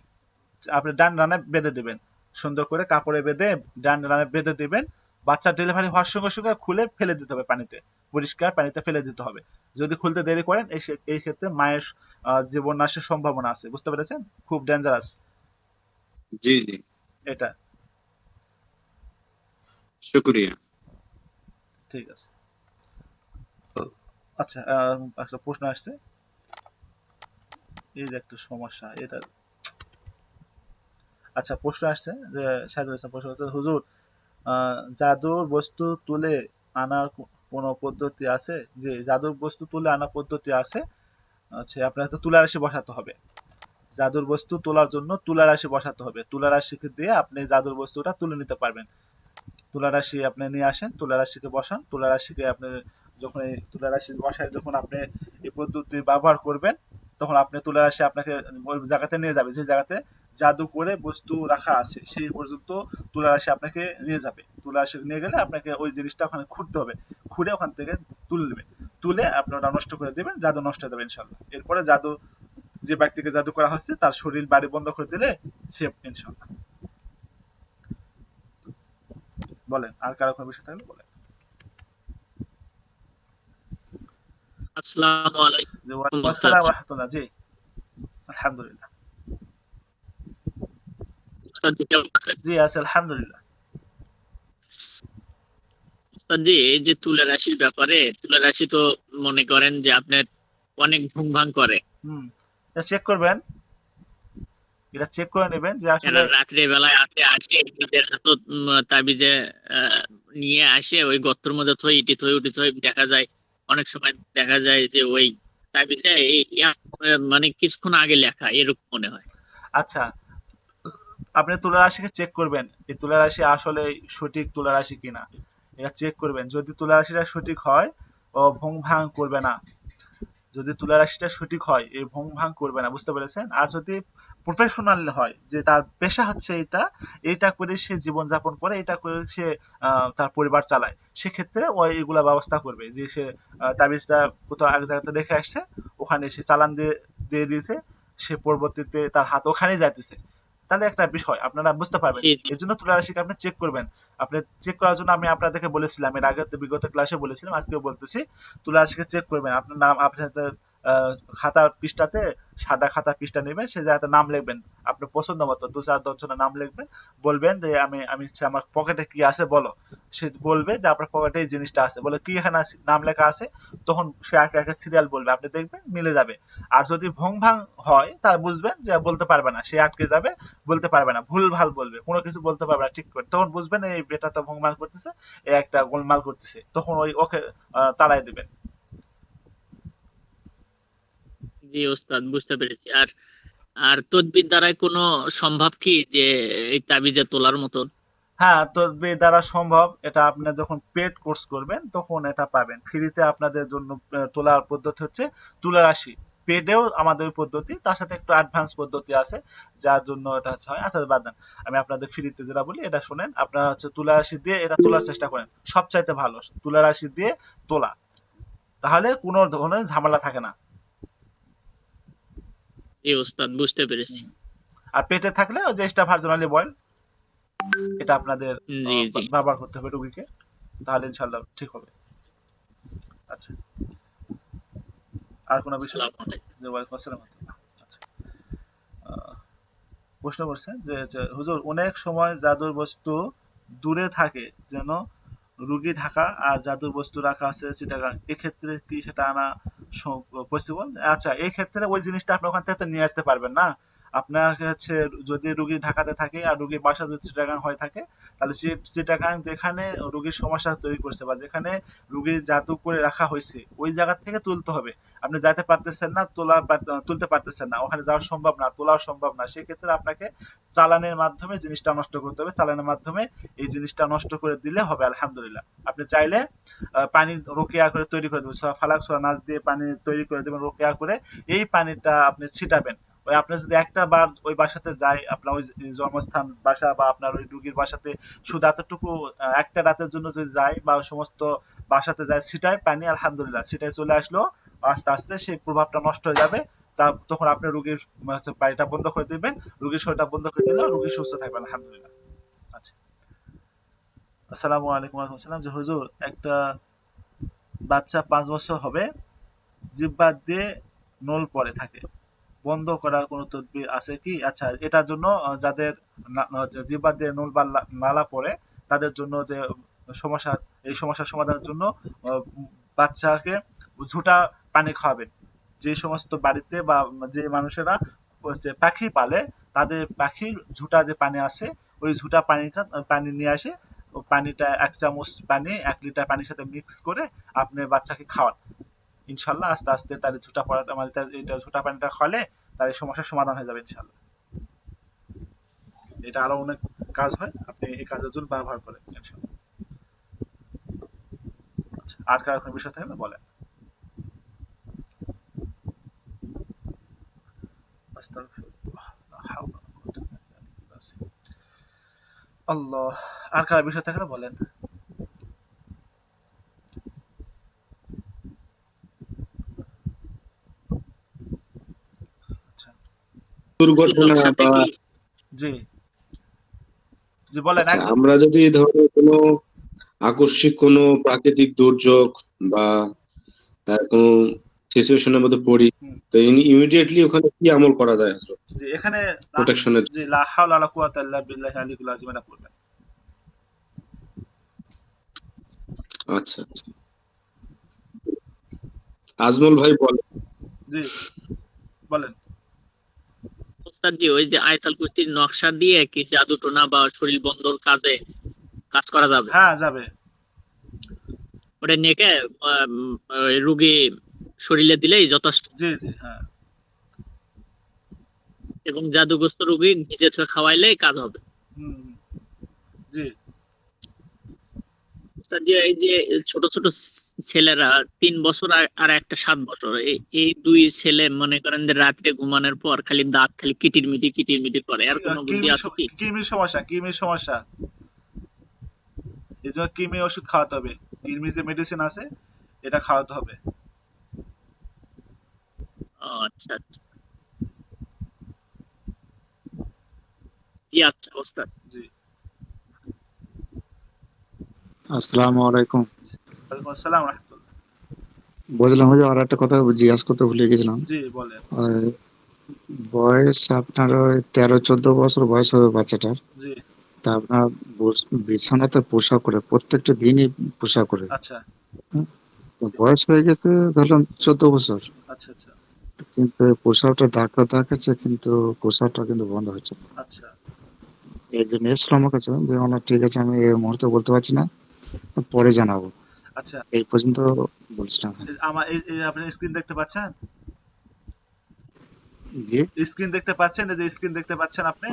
আপনি ডান রানে বেঁধে দিবেন, সুন্দর করে কাপড়ে বেঁধে ডান রানে বেঁধে দিবেন। বাচ্চা ডেলিভারি হওয়ার সঙ্গে সঙ্গে খুলে ফেলে দিতে হবে পানিতে, পরিষ্কার পানিতে ফেলে দিতে হবে। যদি খুলতে দেরি করেন এই ক্ষেত্রে মায়ের জীবন নাশের সম্ভাবনা আছে, বুঝতে পেরেছেন? খুব ডেঞ্জারাস জি জি, এটা। শুক্রিয়া। ঠিক আছে। আচ্ছা, একটা প্রশ্ন আসছে, এই যে একটা সমস্যা এটা। আচ্ছা, প্রশ্ন আসছে যে সাইদুল ইসলাম প্রশ্ন করছে, হুজুর জাদুর বস্তু তুলে আনার কোনো পদ্ধতি আছে? যে জাদুর বস্তু তুলে আনার পদ্ধতি আছে। আচ্ছা, আপনার তো তুলা রাশি বসাতে হবে। জাদুর বস্তু তোলার জন্য তুলা রাশি বসাতে হবে, তুলা রাশিকে দিয়ে আপনি জাদুর বস্তুটা তুলে নিতে পারবেন। তুলা রাশি আপনি নিয়ে আসেন, তুলা রাশিকে বসান, তুলা রাশিকে আপনি যখন এই তুলা রাশি বসায় যখন আপনি এই পদ্ধতি ব্যবহার করবেন, তখন আপনি তুলা রাশি আপনাকে ওই জায়গাতে নিয়ে যাবে যে জায়গাতে জাদু করে বস্তু রাখা আছে, সেই পর্যন্ত তুলা রাশি আপনাকে নিয়ে যাবে। তুলা রাশি নিয়ে গেলে আপনাকে ওই জিনিসটা ওখানে খুঁড়তে হবে, খুঁড়ে ওখান থেকে তুলে নেবে, তুলে আপনি ওটা নষ্ট করে দেবেন, জাদু নষ্ট হয়ে যাবে ইনশাল্লাহ। এরপরে জাদু, যে ব্যক্তিকে জাদু করা হচ্ছে তার শরীর বাড়ি বন্ধ করে দিলে সেফ ইনশাল্লাহ। বলেন, আর কারো কোনো বিষয় থাকলে বলেন। আসসালামু আলাইকুম জি, ওয়ালাইকুম স্যার। আসসালাম ওয়া রাহমাতুল্লাহ। জি, আলহামদুলিল্লাহ। স্যার কেমন আছেন? জি আছে আলহামদুলিল্লাহ। জি, এই যে তুলা রাশির ব্যাপারে, তুলা রাশি তো মনে করেন যে আপনার অনেক ভুং ভাং করে। হুম, এটা চেক করবেন, এটা চেক করে নেবেন যে এরা আসলে রাত্রে বেলায় আসে আসে নিজের হাতত তাবিজে আহ, নিয়ে আসে ওই গর্তের মধ্যে থই ইটি থই উটি থই দেখা যায়। অনেক সময় দেখা যায় যে ওই তাবিজে মানে কিছুক্ষণ আগে লেখা এরকম মনে হয়। আচ্ছা, আপনি তুলা রাশিকে চেক করবেন এই তুলা রাশি আসলে সঠিক তুলা রাশি কিনা, এটা চেক করবেন। যদি তুলা রাশিটা সঠিক হয় ও ভং ভাং করবে না, যদি তুলা রাশিটা সঠিক হয় এই ভং ভাং করবে না, বুঝতে পেরেছেন? আর যদি প্রফেশনাল হয়, যে তার পেশা হচ্ছে এটা, এইটা করে সে জীবনযাপন করে, এটা করে সে তার পরিবার চালায়, সেক্ষেত্রে ও এগুলা ব্যবস্থা করবে যে সে তাবিজটা কোথাও এক জায়গাতে রেখে আসছে, ওখানে সে চালান দিয়ে দিয়ে দিয়েছে, সে পরবর্তীতে তার হাত ওখানেই যাইতেছে। তাহলে একটা বিষয় আপনারা বুঝতে পারবেন। জি জি এর জন্য তুলা রাশিকে আপনি চেক করবেন। আপনি চেক করার জন্য আমি আপনাদেরকে বলেছিলাম, এর আগে বিগত ক্লাসে বলেছিলাম, আজকেও বলতেছি, তুলা রাশিকে চেক করবেন। আপনার নাম, আপনার খাতার পৃষ্ঠাতে, সাদা খাতার পৃষ্ঠা নেবেন, সে জায়গাতে নাম লিখবেন, আপনার পছন্দ মতো 2-4-10 জনের নাম লিখবেন, বলবেন যে আমি আমি হচ্ছে আমার পকেটে কি আছে বলো। সে বলবে যে আপনার পকেটে এই জিনিসটা আছে, বলে কি এখানে নাম লেখা আছে, তখন সে একে একে সিরিয়াল বলবে, আপনি দেখবেন মিলে যাবে। আর যদি ভং ভাং হয় তাহলে বুঝবেন যে বলতে পারবে না, সে আটকে যাবে, বলতে পারবে না, ভুল ভাল বলবে, কোনো কিছু বলতে পারবে না ঠিক করে, তখন বুঝবেন এই বেটা তো ভং ভাং করতেছে, এ একটা গোলমাল করতেছে, তখন ওই ওকে তাড়াই দিবেন। জি ওস্তাদ, বুঝতে পেরেছি। আর আর তদবির দ্বারাই কোনো সম্ভব কি যে এই তাবিজে তোলার মতন? হ্যাঁ, তদবির দ্বারা সম্ভব। এটা আপনি যখন পেড কোর্স করবেন তখন এটা পাবেন ফ্রিতে। আপনাদের জন্য তোলার পদ্ধতি হচ্ছে তুলা রাশি। পেডেও আমাদের ওই পদ্ধতি, তার সাথে একটু অ্যাডভান্স পদ্ধতি আছে, যার জন্য এটা হচ্ছে হয়। আচ্ছা বাদ দেন, আমি আপনাদের ফ্রিতে যেটা বলি এটা শোনেন। আপনারা হচ্ছে তুলা রাশি দিয়ে এটা তোলার চেষ্টা করেন, সবচাইতে ভালো তুলা রাশি দিয়ে তোলা, তাহলে কোনো ধরনের ঝামেলা থাকে না। জি ওস্তাদ, বুঝতে পেরেছি। হুম। আর পেটে থাকলে ওই যে এক্সট্রা ভার্জিন অলিভ অয়েল, এটা আপনাদের জি জি। ব্যবহার করতে হবে রুগীকে, তাহলে ইনশাল্লাহ ঠিক হবে। আচ্ছা, আর কোনো বিষয়? আসসালামু আলাইকুম। জি, ওয়ালাইকুম আসসালাম। আচ্ছা, আহ, প্রশ্ন করছেন যে হুজুর অনেক সময় জাদুর বস্তু দূরে থাকে, যেন রুগী ঢাকা আর জাদুর বস্তু রাখা আছে চিটাগাং, এক্ষেত্রে কি সেটা আনা পসিবল? আচ্ছা, এই ক্ষেত্রে ওই জিনিসটা আপনি ওখান থেকে তো নিয়ে আসতে পারবেন না। আপনার হচ্ছে যদি রুগী ঢাকাতে থাকে আর রুগীর বাসা যদি চিটাগাং হয়ে থাকে, তাহলে চিটাগাং যেখানে রুগীর সমস্যা তৈরি করছে বা যেখানে রুগীর জাদু করে রাখা হয়েছে ওই জায়গা থেকে তুলতে হবে। আপনি যাইতে পারতেছেন না, তুলতে পারতেছেন না, ওখানে যাওয়া সম্ভব না, তোলাও সম্ভব না, সেক্ষেত্রে আপনাকে চালানের মাধ্যমে জিনিসটা নষ্ট করতে হবে। চালানের মাধ্যমে এই জিনিসটা নষ্ট করে দিলে হবে আলহামদুলিল্লাহ। আপনি চাইলে পানি রোকেয়া করে তৈরি করে দেবেন, সূরা ফালাক সূরা নাস দিয়ে পানি তৈরি করে দেবেন রোকেয়া করে, এই পানিটা আপনি ছিটাবেন। ওই আপনি যদি একটা বার ওই বাসাতে যায়, আপনার ওই জন্মস্থান বাসা বা আপনার ওই রুগীর বাসাতে শুধু এতটুকু একটা রাতের জন্য যদি যায় বা সমস্ত বাসাতে যায় ছিটায় পানি, আলহামদুলিল্লাহ ছিটায় চলে আসলো, আস্তে আস্তে সেই প্রভাবটা নষ্ট হয়ে যাবে। তা তখন আপনি রুগীর বাড়িটা বন্ধ করে দিবেন, রুগীর শরীরটা বন্ধ করে দিলে রুগী সুস্থ থাকবে আলহামদুলিল্লাহ। আচ্ছা, আসসালামু আলাইকুম। ওয়ালাইকুম আসসালাম। যে হুজুর, একটা বাচ্চা 5 বছর হবে, জিহ্বা দিয়ে নোল পড়ে থাকে, বন্ধ করার কোনো তদবির আছে কি? আচ্ছা, এটার জন্য যাদের জিহ্বা দিয়ে নোল বা নালা পড়ে, তাদের জন্য যে সমস্যা, এই সমস্যার সমাধানের জন্য বাচ্চাকে ঝুটা পানি খাওয়াবেন। যে সমস্ত বাড়িতে বা যে মানুষেরা হচ্ছে পাখি পালে, তাদের পাখির ঝুটা যে পানি আছে, ওই ঝুটা পানি নিয়ে আসে, ও পানিটা 1 চামচ পানি 1 লিটার পানির সাথে মিক্স করে আপনি বাচ্চাকে খাওয়ান। ইনশাল্লাহ আস্তে আস্তে তার ঝুটা পড়াটা, মানে তার এটা ঝুটা পানিটা খাওয়ালে তার এই সমস্যার সমাধান হয়ে যাবে ইনশাল্লাহ। এটা আরো অনেক কাজ হয়, আপনি এই কাজের জন্য ব্যবহার করেন ইনশাল্লাহ। আচ্ছা, আর কার কোনো বিষয় থাকলে বলেন। আস্তাগফিরুল্লাহ, লা হাওলা ওয়ালা কুওয়াতা ইল্লা বিল্লাহ। আল্লাহ, আর কার বিষয় থাকলে বলেন। আচ্ছা, দুর্ঘটনা নকশা বা কি? জি জি বলেন আচ্ছা, একজন। আমরা যদি ধরো কোনো আকস্মিক কোনো প্রাকৃতিক দুর্যোগ বা কোনো সিচুয়েশনের মধ্যে পড়ি, হুম, তো ইমিডিয়েটলি ওখানে কি আমল করা যায় হযরত জি এখানে প্রোটেকশনের? জি লা হাওলা ওয়ালা কুওয়াতা ইল্লা বিল্লাহি আলিয়্যিল আযীম এটা পড়বেন। আচ্ছা আচ্ছা। আজমল ভাই বলেন। জি বলেন। ওস্তাদ জি, ওই যে আয়তাল কুস্তির নকশা দিয়ে কি জাদু টোনা বা শরীর বন্ধর কাজ করা যাবে? হ্যাঁ যাবে। ওটা নেকে ওই রুগী শরীরে দিলেই যথেষ্ট, জি জি হ্যাঁ। এবং জাদুগ্রস্ত রুগী নিজে থেকে খাওয়াইলেই কাজ হবে। হুম হুম, জি ওস্তাদ জি, এই যে ছোট ছোট ছেলেরা 3 বছর আর একটা 7 বছর, এই দুই ছেলে মনে করেন যে রাত্রে ঘুমানোর পর খালি দাঁত খালি কিটির মিটির করে, আর কোনো বুদ্ধি আছে কি? কৃমির সমস্যা, কৃমির সমস্যা, এই জন্য কৃমি ওষুধ খাওয়াতে হবে। কৃমির যে মেডিসিন আছে এটা খাওয়াতে হবে। ও আচ্ছা আচ্ছা, জি আচ্ছা ওস্তাদ। জি। আসসালামু আলাইকুম। ওয়ালাইকুম আসসালাম রাহমাতুল্লাহ। বলছিলাম হুজুর, আর একটা কথা জিজ্ঞাসা করতে ভুলে গেছিলাম। জি বলেন। আর বয়স আপনার ওই 13-14 বছর বয়স হবে বাচ্চাটার। জি তা আপনার বিছানাতে পোষা করে প্রত্যেকটা দিনই পোষা করে। আচ্ছা। হুম? তো বয়স হয়ে গেছে ধরলাম 14 বছর, আচ্ছা আচ্ছা কিন্তু প্রসাবটা ডাক্তার দেখাচ্ছে, কিন্তু প্রসাবটা কিন্তু বন্ধ হচ্ছে না। আচ্ছা এই জন্য এসেছিল আমার কাছে যে ওনার ঠিক আছে, আমি এই মুহূর্তে বলতে পারছি না, পরে জানাবো। আচ্ছা। এই পর্যন্ত বলছিলাম। আমার এই আপনি স্ক্রিন দেখতে পাচ্ছেন? জি, স্ক্রিন দেখতে পাচ্ছেন? এই যে স্ক্রিন দেখতে পাচ্ছেন আপনি?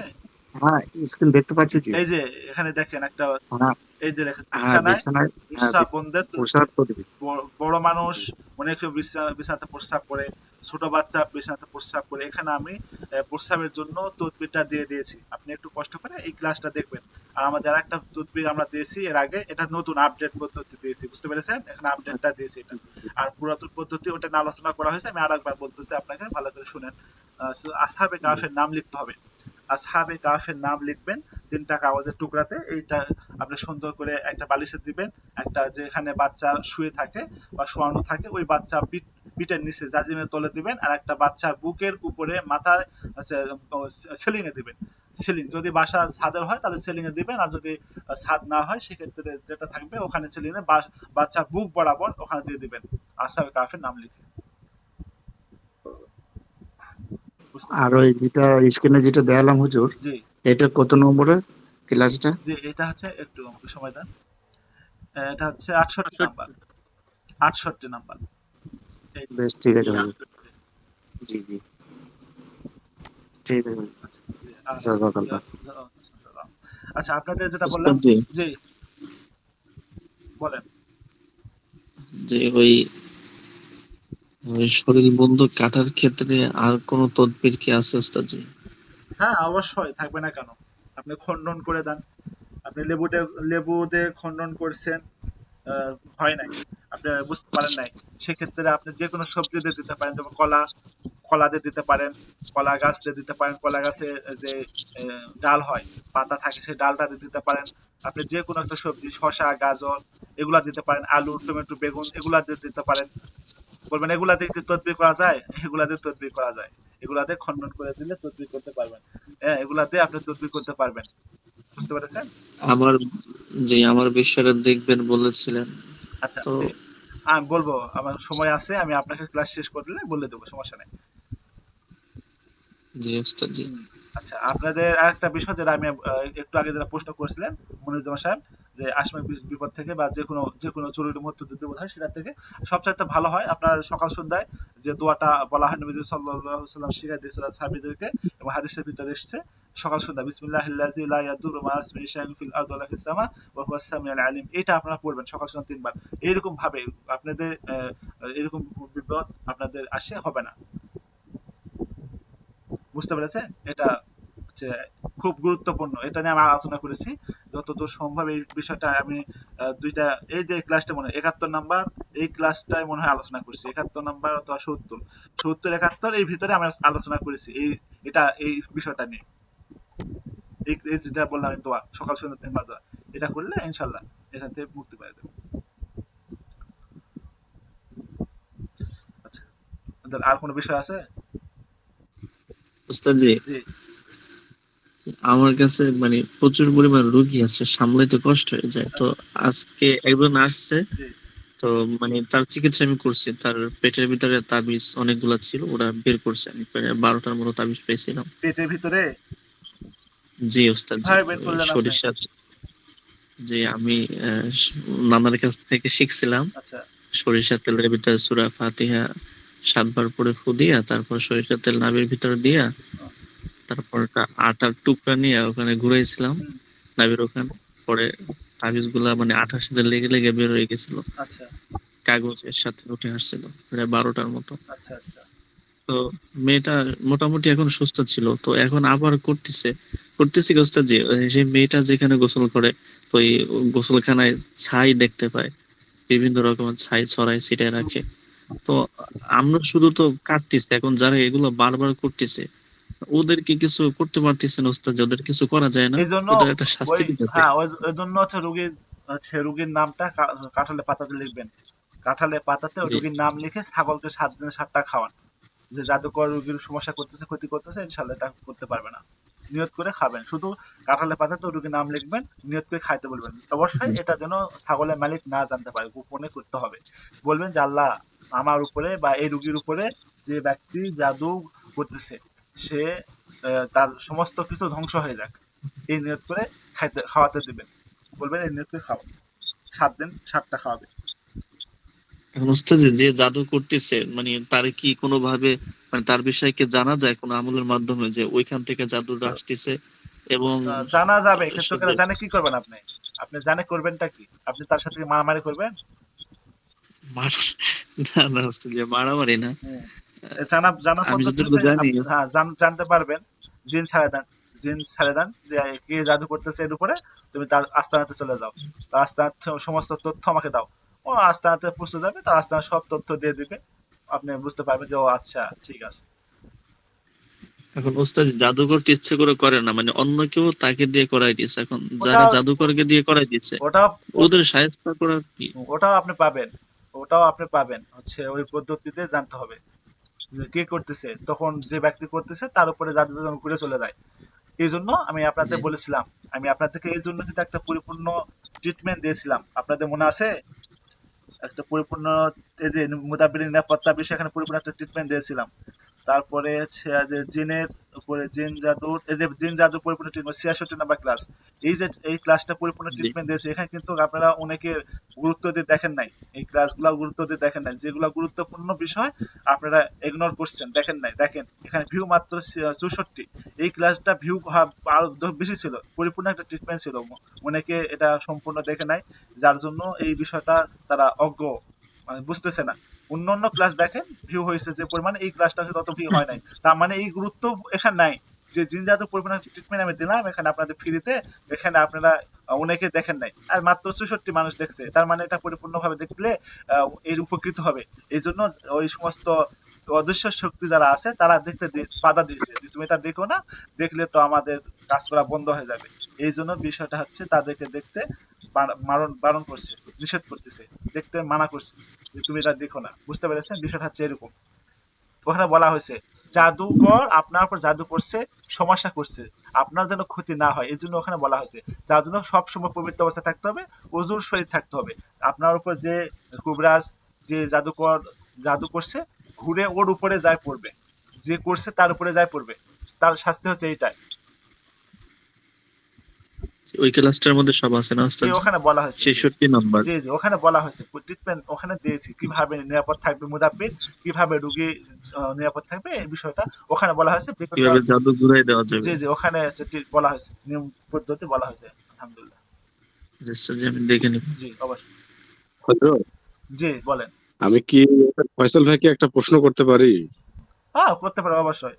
হ্যাঁ, স্ক্রিন দেখতে পাচ্ছি জি। এই যে এখানে দেখেন একটা, হ্যাঁ, এই যে লেখা হ্যাঁ, বিছানায় বিছানায়, হ্যাঁ, প্রস্রাব বন্ধের প্রসাব করবি। বড় মানুষ জি, অনেক বিছানাতে প্রস্রাব করে, ছোট বাচ্চা বিছানাতে প্রস্রাব করে। এখানে আমি প্রস্রাবের জন্য তদবিরটা দিয়ে দিয়েছি। আপনি একটু কষ্ট করে এই ক্লাসটা দেখবেন। আর আমাদের আরেকটা তদবির আমরা দিয়েছি এর আগে, এটা নতুন আপডেট পদ্ধতি দিয়েছি, বুঝতে পেরেছেন? এখানে আপডেটটা দিয়েছি এটা। আর পুরাতন পদ্ধতি ওটা নিয়ে আলোচনা করা হয়েছে, আমি আরেকবার বলতেছি আপনাকে, ভালো করে শুনেন। আসহাবে জি, কাফের নাম লিখতে হবে। আসহাবে কাফের নাম লিখবেন 3টা কাগজের টুকরাতে। এইটা আপনি সুন্দর করে একটা বালিশে দিবেন। একটা যেখানে বাচ্চা শুয়ে থাকে বা শোয়ানো থাকে ওই বাচ্চা পিঠের নিচে জাজিমের তলে দিবেন, আর একটা বাচ্চার বুকের উপরে মাথায় সিলিং এ দিবেন। সিলিং যদি বাসা ছাদের হয় তাহলে সিলিং এ দিবেন, আর যদি ছাদ না হয় সেক্ষেত্রে যেটা থাকবে ওখানে সিলিং এ বাচ্চার বুক বরাবর ওখানে দিয়ে দিবেন আসহাবে কাফের নাম লিখে। বুঝতে আর পেরেছেন? ওই যেটা স্ক্রিনে যেটা দেখালাম হুজুর, জি এটা কত নম্বরের ক্লাসটা? জি, এটা হচ্ছে একটু সময় দেন। এটা হচ্ছে 68 নাম্বার। 68। 68 নাম্বার। এই যে, বেশ, ঠিক জি আছে হুজুর। 68। জি, জি, ঠিক আছে হুজুর। আচ্ছা, জি, জাযাকাল্লাহ। আচ্ছা আপনাদের যেটা বললাম। ওস্তাদ জি, জি বলেন। যে ওই ওই শরীর বন্ধ কাটার ক্ষেত্রে আর কোন তদবির কি আছে ওস্তাদ জি? হ্যাঁ অবশ্যই, থাকবে না কেন? আপনি খণ্ডন করে দেন। আপনি লেবু দিয়ে খণ্ডন করছেন, আহ, হয় নাই, আপনি বুঝতে পারেন নাই, সেক্ষেত্রে আপনি যে কোনো সবজি দিয়ে দিতে পারেন, যেমন কলা, কলা দিয়ে দিতে পারেন, কলা গাছ দিয়ে দিতে পারেন, কলা গাছে যে ডাল হয়, পাতা থাকে, সেই ডালটা দিয়ে দিতে পারেন। আপনি যে কোনো একটা সবজি, শসা, গাজর, এগুলা দিতে পারেন, আলু, টমেটো, বেগুন, এগুলা দিয়ে দিতে পারেন। বলবেন এগুলা দিয়ে কি তদবির করা যায়? এগুলা দিয়ে তদবির করা যায়। এগুলা দিয়ে খণ্ডন করে দিলে তদবির করতে পারবেন। হ্যাঁ, এগুলা দিয়ে আপনি তদবির করতে পারবেন। বুঝতে পেরেছেন? আমার আমার বিষয়টা দেখবেন বলেছিলেন, আচ্ছা, তো জি। আমি বলবো, আমার সময় আছে, আমি আপনাকে ক্লাস শেষ করলে বলে দেবো, সমস্যা নেই। জি ওস্তাদ জি। হুম। আচ্ছা, আপনাদের আরেকটা বিষয় যেটা আমি একটু আগে যেটা প্রশ্ন করেছিলেন মনিরুজ্জামান সাহেব, যে আসমাই বিপদ থেকে বা যে কোনো জরুরি মুহূর্তে যদি বিপদ হয় সেটা থেকে সবচাইতে ভালো হয় আপনার সকাল সন্ধ্যায় যে দোয়াটা বলা হয়, নবী সাল্লাল্লাহু আলাইহি সাল্লাম শিখাই দিয়েছিলেন সাহাবীদেরকে, এবং হাদিসের ভিতরে এসেছে সকাল সন্ধ্যা বিসমিল্লাহিল্লাযী লা ইয়াদুররু মা ইসমিহি শাইউন ফিল আরদি ওয়ালা ফিস সামা ওয়া হুয়াস সামিউল আলিম। এটা আপনারা পড়বেন সকাল সন্ধ্যা 3 বার। এইরকম ভাবে আপনাদের এরকম বিপদ আপনাদের আসে হবে না। বুঝতে পেরেছেন? এটা হচ্ছে খুব গুরুত্বপূর্ণ। এটা নিয়ে আমি আলোচনা করেছি। যতদূর সম্ভব এই বিষয়টা আমি ২ টা, এই যে ক্লাসটা মনে হয় ৭১ নাম্বার, এই ক্লাসটায় মনে হয় আলোচনা করছি। ৭১ নাম্বার অথবা ৭০, ৭০, ৭১ এই ভিতরে আমি আলোচনা করেছি এই বিষয়টা নিয়ে। এই যেটা বললাম, আমি দোয়া, সকাল সন্ধ্যা ৩ বার দোয়া। এটা করলে ইনশাআল্লাহ এখান থেকে মুক্তি পেয়ে যাবেন। আচ্ছা। আর কোনো বিষয় আছে? ওস্তাদ জি, জি, আমার কাছে মানে প্রচুর পরিমাণ রোগী আছে, সামলাইতে কষ্ট হয়ে যায়। তো আজকে একজন আসছে, জি। তো মানে তার চিকিৎসা আমি করছি। তার পেটের ভিতরে তাবিজ অনেকগুলা ছিল, ওরা বের করছে। আমি প্রায় 12টার মতো তাবিজ পেয়েছিলাম। পেটের ভিতরে জি ওস্তাদ, জি। কিভাবে বের ওই করলেন আপনি? সরিষা, যে আমি নানার কাছ থেকে শিখছিলাম। আচ্ছা। সরিষার তেলের ভিতরে সূরা ফাতিহা 7 বার পরে ফু দিয়া, তারপর সরিষার তেল নাভির ভিতরে দিয়া, তারপর একটা আটার টুকরা নিয়ে ওখানে ঘুরাইছিলাম হুম। নাভির ওখানে। পরে তাবিজ গুলা মানে আঠার সাথে লেগে লেগে বের হয়ে গেছিল, আচ্ছা, কাগজের সাথে উঠে আসছিল প্রায় 12টার মতো। আচ্ছা, আচ্ছা। তো মেয়েটা মোটামুটি এখন সুস্থ ছিল, তো এখন আবার করতেছি কি ওস্তাদ জি, সেই মেয়েটা যেখানে গোসল করে, তো এই গোসলখানায় ছাই দেখতে পায়, বিভিন্ন রকমের ছাই ছড়ায় ছিটায় হুম। রাখে। তো আমরা শুধু তো কাটতেছি, এখন যারা এগুলো বারবার করতেছে ওদেরকে কিছু করতে পারতেছে না ওস্তাদ, যে ওদের কিছু করা যায় না, এই জন্য ওদের একটা শাস্তি ওই দিতে চাই। হ্যাঁ, ওই জন্য হচ্ছে রুগীর নামটা কাঁঠালের পাতাতে লিখবেন। কাঁঠালের পাতাতে ওই জি রুগীর নাম লিখে ছাগলকে 7 দিনে 7টা খাওয়ান। যে জাদুকর রুগীর সমস্যা করতেছে, ক্ষতি করতেছে, ইনশাল্লাহ এটা করতে পারবে না। নিয়ত করে খাবেন। শুধু কাঁঠালের পাতাতে ওই রুগীর নাম লিখবেন, নিয়ত করে খাইতে বলবেন। অবশ্যই এটা যেন ছাগলের মালিক না জানতে পারে, গোপনে করতে হবে। বলবেন যে আল্লাহ, আমার উপরে বা এই রুগীর উপরে যে ব্যক্তি জাদু করতেছে, সে তার সমস্ত কিছু ধ্বংস হয়ে যাক। এই নিয়ত করে খাওয়াতে দিবেন। বলবেন এই নিয়ত করে খাও। 7 দিন 7টা খাওয়াবে। এখন ওস্তাদ যে যে জাদু করতেছে মানে তার কি কোনো ভাবে মানে তার বিষয়ে কি জানা যায় কোনো আমলের মাধ্যমে, যে ওইখান থেকে জাদুটা আসতেছে? এবং জানা যাবে, কিন্তু সে যে জানে কি করবেন আপনি? আপনি জানে করবেনটা কি? আপনি তার সাথে কি মারামারি করবেন? মার- না না ওস্তাদ, যে মারামারি না। হুম। জানার আমি পদ্ধতি যতটুকু হচ্ছে জানি, হ্যাঁ, জানতে পারবেন। জিন ছাড়া দেন। জিন ছাড়া দেন যে কে জাদু করতেছে এর উপরে, তুমি তার আস্তানাতে চলে যাও। তার আস্তানার সমস্ত তথ্য আমাকে দাও। ও আস্তানাতে পৌঁছে যাবে, তার আস্তানার সব তথ্য দিয়ে দিবে। আপনি বুঝতে পারবেন যে ও আচ্ছা ঠিক আছে। এখন ওস্তাদ জাদু করতে ইচ্ছে করে করে না, মানে অন্য কেউ তাকে দিয়ে করাই দিচ্ছে। এখন ওটা যারা জাদুকরকে দিয়ে করাই দিচ্ছে ওটা ওদের সাহায্য করার কি? ওটাও আপনি পাবেন। ওটাও আপনি পাবেন। হচ্ছে ওই পদ্ধতিতে জানতে হবে। যে কে করতেছে, তখন যে ব্যক্তি করতেছে তার উপরে জাদু যেন ঘুরে চলে যায়। এই জন্য আমি জি আপনাদের বলেছিলাম, আমি আপনাদেরকে এই জন্য কিন্তু একটা পরিপূর্ণ ট্রিটমেন্ট দিয়েছিলাম। আপনাদের মনে আছে? একটা পরিপূর্ণ এই যে মুদাব্বির নিরাপত্তা বিষয়ে এখানে পরিপূর্ণ একটা ট্রিটমেন্ট দিয়েছিলাম। তারপরে হচ্ছে যে জিনের উপরে জিন জাদুর এই যে জিন জাদু পরিপূর্ণ ট্রিটমেন্ট 66 নাম্বার ক্লাস। এই যে এই ক্লাসটা পরিপূর্ণ জি ট্রিটমেন্ট দিয়েছে, এখানে কিন্তু আপনারা অনেকে গুরুত্ব দিয়ে দেখেন নাই। এই ক্লাসগুলো গুরুত্ব দিয়ে দেখেন নাই, যেগুলো গুরুত্বপূর্ণ বিষয় আপনারা ইগনোর করছেন, দেখেন নাই। দেখেন এখানে ভিউ মাত্র 64। এই ক্লাসটা ভিউ আরো বেশি ছিল, পরিপূর্ণ একটা ট্রিটমেন্ট ছিল। অনেকে এটা সম্পূর্ণ দেখে নাই, যার জন্য এই বিষয়টা তারা অজ্ঞ, মানে বুঝতেছে না। অন্যান্য ক্লাস দেখেন ভিউ হয়েছে যে পরিমাণে, এই ক্লাসটা তত ভিউ হয় নাই। তার মানে এই গুরুত্ব এখানে নাই। যে জিন জাদু পরিমাণ ট্রিটমেন্ট আমি দিলাম এখানে আপনাদের ফ্রিতে, এখানে আপনারা অনেকে দেখেন নাই, আর মাত্র 64 মানুষ দেখছে। তার মানে এটা পরিপূর্ণভাবে দেখলে এর উপকৃত হবে। এই জন্য ওই সমস্ত অদৃশ্য শক্তি যারা আছে তারা দেখতে বাধা দিয়েছে যে তুমি এটা দেখো না, দেখলে তো আমাদের কাজ করা বন্ধ হয়ে যাবে। এই জন্য বিষয়টা হচ্ছে তাদেরকে দেখতে বারণ করছে, নিষেধ করতেছে, দেখতে মানা করছে যে তুমি এটা দেখো না। বুঝতে পেরেছেন? বিষয়টা হচ্ছে এরকম। ওখানে বলা হয়েছে জাদুকর আপনার উপর জাদু করছে, সমস্যা করছে, আপনার যেন ক্ষতি না হয় এই জন্য ওখানে বলা হয়েছে। যার জন্য সবসময় পবিত্র অবস্থায় থাকতে হবে, অজুর শরীর থাকতে হবে। আপনার উপর যে কুবরাজ, যে জাদুকর জাদু করছে, ঘুরে ওর উপরে যায় পড়বে, যে করছে তার উপরে যায় পড়বে, তার শাস্তি হচ্ছে এইটাই। ওই ক্লাসটার মধ্যে সব আছে না যে ওস্তাদ? ওখানে বলা হয়েছে, জি 66 নম্বর। জি জি, ওখানে বলা হয়েছে ট্রিটমেন্ট ওখানে দিয়েছি, কিভাবে নিরাপদ থাকবে মুদাব্বির, কিভাবে রুগী নিরাপদ থাকবে এই বিষয়টা ওখানে বলা হয়েছে। কিভাবে জাদু ঘুরাই দেওয়া যাবে? জি জি, ওখানে সেটি বলা হয়েছে, নিয়ম পদ্ধতি বলা হয়েছে। আলহামদুলিল্লাহ। জি স্যার, জি, আমি দেখে নিব। জি অবশ্যই। হযরত, জি বলেন। আমি কি ফয়সাল ভাইকে একটা প্রশ্ন করতে পারি? হ্যাঁ করতে পারো অবশ্যই।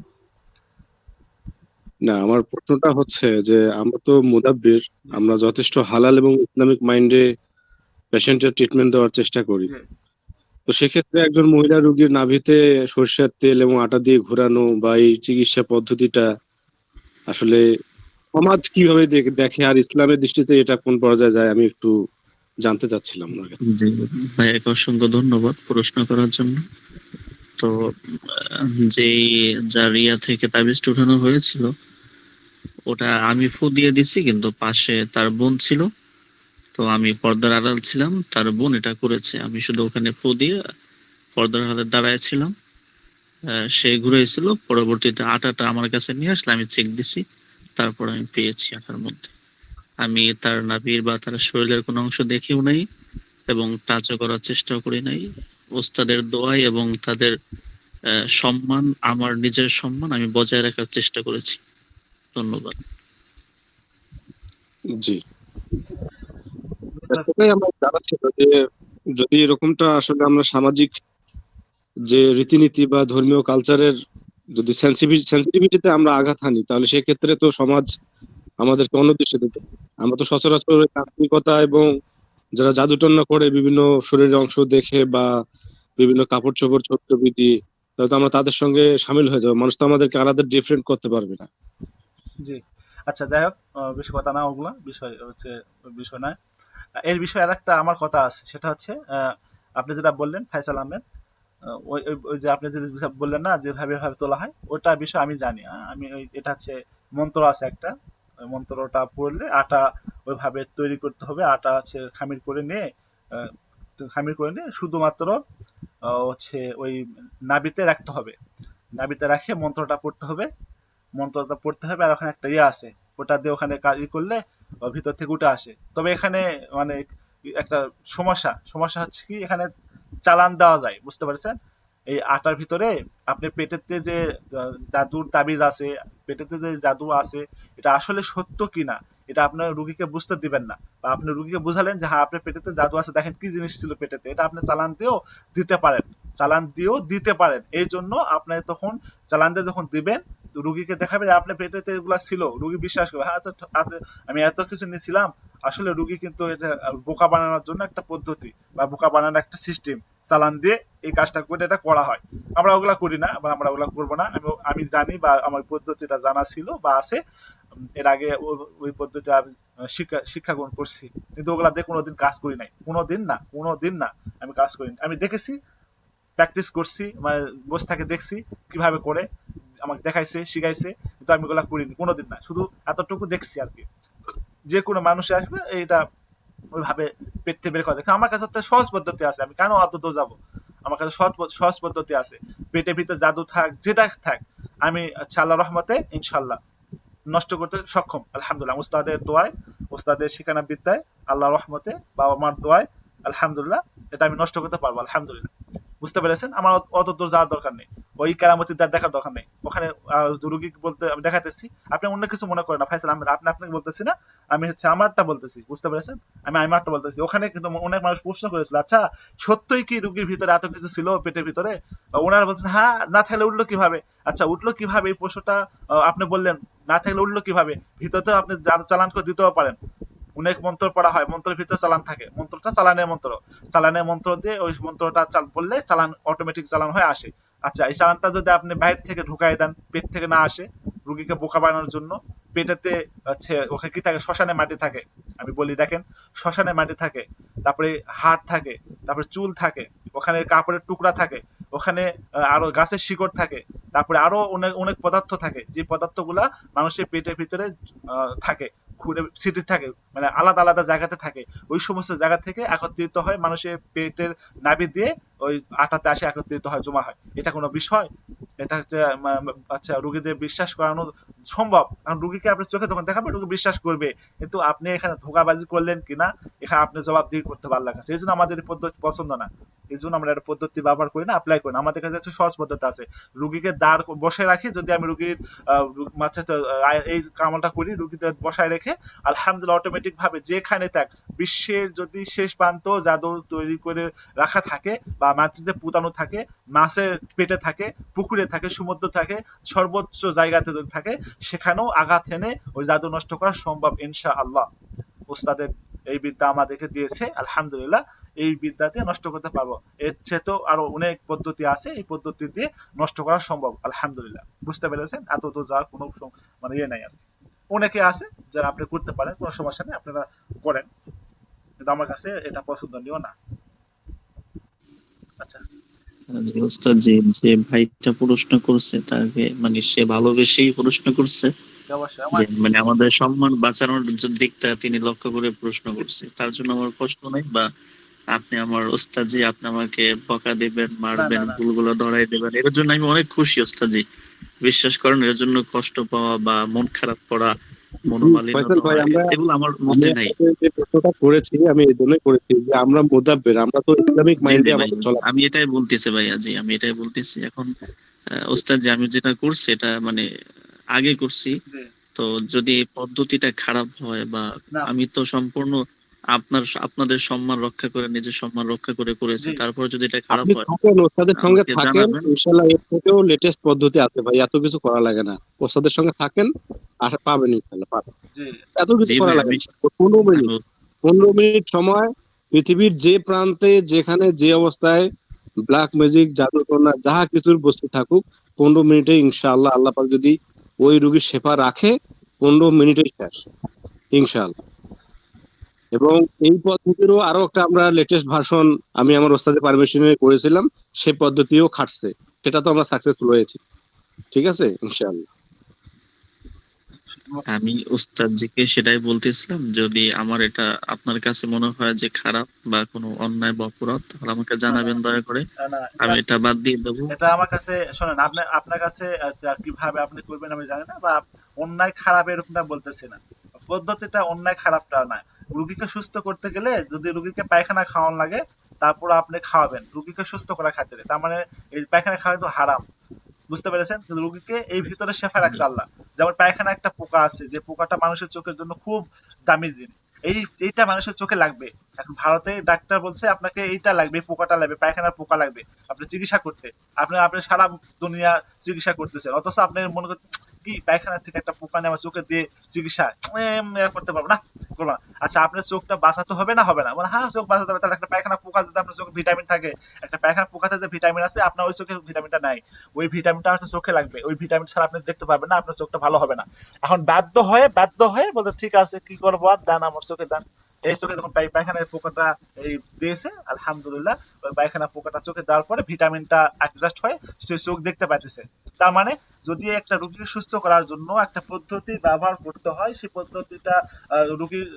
না, আমার প্রশ্নটা হচ্ছে যে আমরা তো মুদাব্বির, জি আমরা যথেষ্ট হালাল এবং ইসলামিক মাইন্ডে পেশেন্টের ট্রিটমেন্ট দেওয়ার চেষ্টা করি। জি। তো সেক্ষেত্রে একজন মহিলা রোগীর নাভিতে সরিষার তেল এবং আটা দিয়ে ঘোরানো বা এই চিকিৎসা পদ্ধতিটা আসলে সমাজ কিভাবে দেখে আর ইসলামের দৃষ্টিতে এটা কোন পর্যায়ে যায় আমি একটু জানতে চাচ্ছিলাম ওনার কাছে। জি ভাইয়াকে অসংখ্য ধন্যবাদ প্রশ্ন করার জন্য। তো যেই যার ইয়া থেকে তাবিজটা উঠানো হয়েছিল, ওটা আমি ফু দিয়ে দিছি, কিন্তু পাশে তার বোন ছিল, তো আমি পর্দার আড়াল ছিলাম, তার বোন এটা করেছে, আমি শুধু ওখানে ফু দিয়ে পর্দার আড়ালে দাঁড়ায় ছিলাম। সে ঘুরেছিল, পরবর্তীতে আটাটা আমার কাছে নিয়ে আসলে আমি চেক দিছি, তারপর আমি পেয়েছি আটার মধ্যে। আমি তার নাভির বা তার শরীরের কোনো অংশ দেখেও নাই এবং টাচও করার চেষ্টাও করি নাই। ওস্তাদের দোয়াই এবং তাদের সম্মান, আমার নিজের সম্মান আমি বজায় রাখার চেষ্টা করেছি। ধন্যবাদ। জি, বুঝতে সেটাই আমার জানা ছিল যে যদি এরকমটা আসলে আমরা সামাজিক যে রীতিনীতি বা ধর্মীয় কালচারের যদি সেন্সিটিভিটিতে আমরা আঘাত হানি, তাহলে সেক্ষেত্রে তো সমাজ আমাদেরকে অন্য দৃষ্টি দেবে। আমরা তো সচরাচর তাত্ত্বিকতা এবং যারা জাদুটনা করে বিভিন্ন শরীরের অংশ দেখে বা বিভিন্ন কাপড় চোপড় ছবি দিয়ে, তাহলে তো আমরা তাদের সঙ্গে সামিল হয়ে যাবো। মানুষ তো আমাদেরকে আলাদা ডিফারেন্ট করতে পারবে না। জি। আচ্ছা, যাই হোক, বেশি কথা না, ওগুলা বিষয় হচ্ছে বিষয় নয়। এর বিষয়ে আরেকটা আমার কথা আছে, সেটা হচ্ছে আপনি যেটা বললেন ফায়সাল আহমেদ, ওই যে আপনি যে বললেন না যেভাবে এভাবে তোলা হয়, ওটা বিষয় আমি জানি। আমি এটা হচ্ছে মন্ত্র আছে একটা, ওই মন্ত্রটা পড়লে আটা ওইভাবে তৈরি করতে হবে। আটা হচ্ছে খামির করে নিয়ে আহ, খামির করে নিয়ে শুধুমাত্র হচ্ছে ওই নাবিতে রাখতে হবে। নাবিতে রাখে মন্ত্রটা পড়তে হবে। মন্ত্রটা পড়তে হবে, আর ওখানে একটা ইয়ে আছে, ওটা দিয়ে ওখানে কাজ করলে ভিতর থেকে উঠে আসে। তবে এখানে মানে একটা সমস্যা হচ্ছে কি, এখানে চালান দেওয়া যায়, বুঝতে পারছেন? এই আটার ভিতরে আপনি পেটেতে যে জাদুর তাবিজ আছে, পেটেতে যে জাদু আছে, এটা আসলে সত্য কিনা এটা আপনার রুগীকে বুঝতে দিবেন না। বা আপনি রুগীকে বুঝালেন যে হ্যাঁ আপনার পেটেতে জাদু আছে, দেখেন কি জিনিস ছিল পেটেতে, এটা আপনি চালান দিয়েও দিতে পারেন। চালান দিয়েও দিতে পারেন, এই জন্য আপনি তখন চালান দিয়ে যখন দিবেন, রুগীকে দেখাবে যে আপনার পেটেতে এগুলা ছিল, রুগী বিশ্বাস করবে হ্যাঁ আচ্ছা আমি এত কিছু নিয়েছিলাম। আসলে রুগী কিন্তু এটা বোকা বানানোর জন্য একটা পদ্ধতি বা বোকা বানানোর একটা সিস্টেম, চালান দিয়ে এই কাজটা করে এটা করা হয়। আমরা ওগুলা করি না বা আমরা ওগুলা করবো না। আমি জানি বা আমার পদ্ধতিটা জানা ছিল বা আছে। এর আগে ওই পদ্ধতি আমি শিক্ষা গ্রহণ করছি, কিন্তু ওগুলা দিয়ে কোনোদিন কাজ করি নাই, কোনোদিন না আমি কাজ করিনি। আমি দেখেছি, প্র্যাকটিস করছি, মানে বসে থাকে দেখছি কিভাবে করে, আমাকে দেখাইছে শিখাইছে, কিন্তু আমি ওগুলা করিনি কোনোদিন না, শুধু এতটুকু দেখছি আর কি। যে কোনো মানুষে আসবে এইটা ওইভাবে পেট থেকে বের করা যায়। আমার কাছে একটা সহজ পদ্ধতি আছে, আমি কেন অত দূর যাবো? আমার কাছে সহজ পদ্ধতি আছে। পেটের ভিতরে জাদু থাক যেটা থাক, আমি আচ্ছা আল্লাহ রহমতে ইনশাল্লাহ নষ্ট করতে সক্ষম আলহামদুলিল্লাহ। উস্তাদের দোয়ায়, উস্তাদের শিখানা বিদ্যায়, আল্লাহ রহমতে, বাবা মার দোয়ায় আলহামদুলিল্লাহ এটা আমি নষ্ট করতে পারবো আলহামদুলিল্লাহ। বুঝতে পেরেছেন? আমার অত দূর যাওয়ার দরকার নেই, ওই কেরামতি দ্বার দেখার দরকার নেই। ওখানে রুগী বলতে আমি দেখাতেছি, আপনি অন্য কিছু মনে করেন না ফাইসাল আহমেদ, আপনাকে বলতেছি না, আমি হচ্ছে আমারটা বলতেছি, বুঝতে পেরেছেন? আমি আমারটা বলতেছি। ওখানে কিন্তু অনেক মানুষ প্রশ্ন করেছিল, আচ্ছা সত্যই কি রুগীর ভিতরে এত কিছু ছিল পেটের ভিতরে? ওনারা বলছে হ্যাঁ, না থাকলে উঠলো কিভাবে? আচ্ছা উঠলো কিভাবে, এই প্রশ্নটা আপনি বললেন, না থাকলে উঠলো কিভাবে? ভিতরে তো আপনি চালান করে দিতেও পারেন। অনেক মন্ত্র পড়া হয়, মন্ত্রের ভিতরে চালান থাকে, মন্ত্রটা চালানের মন্ত্র। চালানের মন্ত্র দিয়ে ওই মন্ত্রটা বললে চালান অটোমেটিক চালান হয়ে আসে। আচ্ছা এই চালানটা যদি আপনি বাইরে থেকে ঢুকাই দেন, পেট থেকে না আসে, রুগীকে বোকা বানানোর জন্য, পেটেতে হচ্ছে ওখানে কি থাকে, শ্মশানে মাটি থাকে। আমি বলি দেখেন, শ্মশানে মাটি থাকে, তারপরে হাড় থাকে, তারপরে চুল থাকে, ওখানে কাপড়ের টুকরা থাকে, ওখানে আরো গাছের শিকড় থাকে, তারপরে আরো অনেক অনেক পদার্থ থাকে, যে পদার্থগুলা মানুষের পেটের ভিতরে থাকে, ঘুরে সিটি থাকে, মানে আলাদা আলাদা জায়গাতে থাকে। ওই সমস্ত জায়গা থেকে একত্রিত হয় মানুষের পেটের নাভি দিয়ে, ওই আটাতে আসে একত্রিত হয়, জমা হয়। এটা কোনো বিষয়? এটা হচ্ছে আচ্ছা রুগীদের বিশ্বাস করানো সম্ভব, কারণ রুগীকে আপনি চোখে তখন দেখাবেন, রুগী বিশ্বাস করবে। কিন্তু আপনি এখানে ধোকাবাজি করলেন কিনা, এখানে আপনি জবাবদিহি করতে পারলেন কাছে, এই জন্য আমাদের এই পদ্ধতি পছন্দ না। এই জন্য আমরা একটা পদ্ধতি ব্যবহার করি না, অ্যাপ্লাই করি না। আমাদের কাছে একটা সহজ পদ্ধতি আছে, রুগীকে দাঁড় বসে রাখি, যদি আমি রুগীর এই কামলটা করি, রুগীতে বসায় রেখে আলহামদুলিল্লাহ অটোমেটিক ভাবে যেখানে থাক, বিশ্বের যদি শেষ প্রান্ত জাদু তৈরি করে রাখা থাকে বা মাটিতে পুতানো থাকে, মাছের পেটে থাকে, পুকুরে থাকে, সমুদ্র থাকে, সর্বোচ্চ জায়গাতে যদি থাকে, সেখানেও আঘাত এনে ওই জাদু নষ্ট করা সম্ভব ইনশা আল্লাহ। উস্তাদের এই বিদ্যা আমাদেরকে দিয়েছে আলহামদুলিল্লাহ, এই বিদ্যাতে নষ্ট করতে পারবো। এর চেয়ে তো আরো অনেক পদ্ধতি আছে, এই পদ্ধতি দিয়ে নষ্ট করা সম্ভব আলহামদুলিল্লাহ। বুঝতে পেরেছেন? এত তো যাওয়ার কোনো মানে ইয়ে নাই আর কি। অনেকে আছে যারা আপনি করতে পারেন, কোনো সমস্যা নেই, আপনারা করেন, কিন্তু আমার কাছে এটা পছন্দনীয় না। আচ্ছা, যে ওস্তাদ যে যে ভাইটা প্রশ্ন করছে তাকে মানে সে ভালোবেসেই প্রশ্ন করছে, অবশ্যই যে আমার মানে আমাদের সম্মান বাঁচানোর যে দিকটা তিনি লক্ষ্য করে প্রশ্ন করছে, তার জন্য আমার কষ্ট নেই। বা আপনি আমার ওস্তাদ জি, আপনি আমাকে বকা দিবেন, না মারবেন, না না ভুলগুলো ধরাই দেবেন, এর জন্য আমি অনেক খুশি ওস্তাদ জি। বিশ্বাস করেন, এর জন্য কষ্ট পাওয়া বা মন খারাপ করা, ফয়সাল মনোমালিন্যতা ভাই, হয়, আমরা এগুলো আমার আমি মধ্যে নাই। আপনাকে যে প্রশ্নটা করেছি আমি এই জন্যই করেছি যে আমরা মুদাব্বির, আমরা তো ইসলামিক জি মাইন্ডে জি ভাই, আমাদের চলা। আমি এটাই বলতেছি ভাইয়া জি, আমি এটাই বলতেছি এখন। ওস্তাদ জি, আমি যেটা করছি এটা মানে আগে করছি। জি তো যদি এই পদ্ধতিটা খারাপ হয় বা না আমি তো সম্পূর্ণ আপনাদের সম্মান রক্ষা করে, নিজের সম্মান রক্ষা করে করেছি, জি তারপর যদি এটা খারাপ আপনি হয় থাকেন, ওস্তাদের সঙ্গে আমাকে থাকেন, জানাবেন। ইনশাল্লাহ এর থেকেও লেটেস্ট পদ্ধতি আছে ভাই, এত কিছু করা লাগে না। ওস্তাদের সঙ্গে থাকেন, আর পাবেন ইনশাল্লাহ পাবেন। জি এত কিছু জি করা ভাই, লাগে আমি না। 15 মিনিট, আমি 15 মিনিট সময়, পৃথিবীর যে প্রান্তে যেখানে যে অবস্থায় ব্ল্যাক ম্যাজিক, জাদুটোনা যাহা কিছুর বস্তু থাকুক, 15 মিনিটে ইনশাআল্লাহ আল্লাহ পাক যদি ওই রোগীর শেফা রাখে, 15 মিনিটেই শেষ ইনশাআল্লাহ। এবং এই পদ্ধতিরও আরো একটা আমরা লেটেস্ট ভার্সন আমি আমার ওস্তাদের পারমিশনে করেছিলাম, সেই পদ্ধতিও খাটছে, সেটা তো আমরা সাকসেসফুল হয়েছি। ঠিক আছে ইনশাআল্লাহ। আমি উস্তাদ জিকে সেটাই বলতেছিলাম, যদি আমার এটা আপনার কাছে মনে হয় যে খারাপ বা কোনো অন্যায় বা অপরাধ, তাহলে আমাকে না না জানাবেন দয়া করে, না আমি এটা বাদ দিয়ে দেবো। এটা আমার কাছে শোনেন, আপনার কাছে কিভাবে আপনি করবেন আমি জানি না, বা অন্যায় খারাপ এরকমটা বলতেছি না। পদ্ধতিটা অন্যায় খারাপটা না। রুগীকে সুস্থ করতে গেলে যদি রুগীকে পায়খানা খাওয়ান লাগে, তারপর আপনি খাওয়াবেন রুগীকে সুস্থ করার খাতিরে, তার মানে এই পায়খানা খাওয়া তো হারাম। বুঝতে পেরেছেন? কিন্তু রুগীকে এই ভিতরে শেফা রাখছে আল্লাহ। যেমন পায়খানা একটা পোকা আছে, যে পোকাটা মানুষের চোখের জন্য খুব দামি জিনিস। এইটা মানুষের চোখে লাগবে। এখন ভারতে ডাক্তার বলছে আপনাকে এইটা লাগবে, এই পোকাটা লাগবে, পায়খানার পোকা লাগবে আপনি চিকিৎসা করতে। আপনি সারা দুনিয়া চিকিৎসা করতেছেন, অথচ আপনি মনে করেন কি পায়খানা থেকে একটা পোকা নিয়ে আমার চোখে দিয়ে চিকিৎসা করতে পারবো না, করবো না। আচ্ছা, আপনার চোখটা বাঁচাতে হবে না, হবে না? মানে হ্যাঁ, চোখ বাঁচাতে হবে। তাহলে একটা পায়খানা পোকা যদি আপনার চোখে ভিটামিন থাকে, একটা পায়খানা পোকাতে যে ভিটামিন আছে আপনার ওই চোখে ভিটামিনটা নাই, ওই ভিটামিনটা আপনার চোখে লাগবে, ওই ভিটামিন ছাড়া আপনি দেখতে পারবেন না, আপনার চোখটা ভালো হবে না। এখন বাধ্য হয়ে বলতে ঠিক আছে কি করবো, আর দান আমার চোখে দান। এই চোখে যখন পায়খানার পোকাটা এই দিয়েছে, আলহামদুলিল্লাহ, ওই পায়খানা পোকাটা চোখে দেওয়ার পরে ভিটামিনটা অ্যাডজাস্ট হয়ে সে চোখ দেখতে পাইতেছে। তার মানে যদি একটা রোগীকে সুস্থ করার জন্য একটা পদ্ধতি ব্যবহার করতে হয়, সেই পদ্ধতিটা রোগীর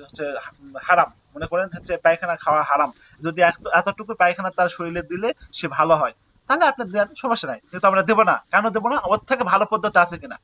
হারাম মনে করেন হচ্ছে পায়খানা খাওয়া হারাম, যদি এতটুকু পায়খানা তার শরীরে দিলে সে ভালো হয়, তাহলে আপনি দেন, সমস্যা নাই। কিন্তু আমরা দেবো না, কেন দেবো না? ওর থেকে ভালো পদ্ধতি আছে কিনা,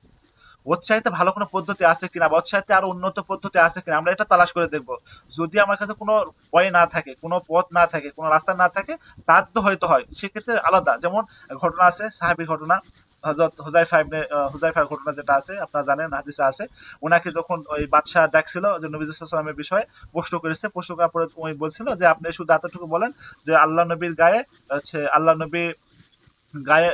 ওর চাইতে ভালো কোনো পদ্ধতি আছে কিনা, বা ওর চাইতে আরো উন্নত পদ্ধতি আছে কিনা, আমরা এটা তালাশ করে দেখবো। যদি আমার কাছে কোনো ওয়ে না থাকে, কোনো পথ না থাকে, কোনো রাস্তা না থাকে, বাধ্য হয়তো হয়, সেক্ষেত্রে আলাদা। যেমন ঘটনা আছে, সাহাবী ঘটনা, হযরত হুযায়ফার ঘটনা যেটা আছে আপনারা জানেন, হাদিসে আছে। ওনাকে যখন ওই বাদশাহ ডাকছিল যে নবী সাল্লাল্লাহু আলাইহি ওয়াসাল্লামের বিষয়ে প্রশ্ন করেছে, প্রশ্ন করার পরে উনি বলছিল যে আপনি শুধু এতটুকু বলেন যে আল্লাহ নবীর গায়ে আল্লাহ নবী গায়ে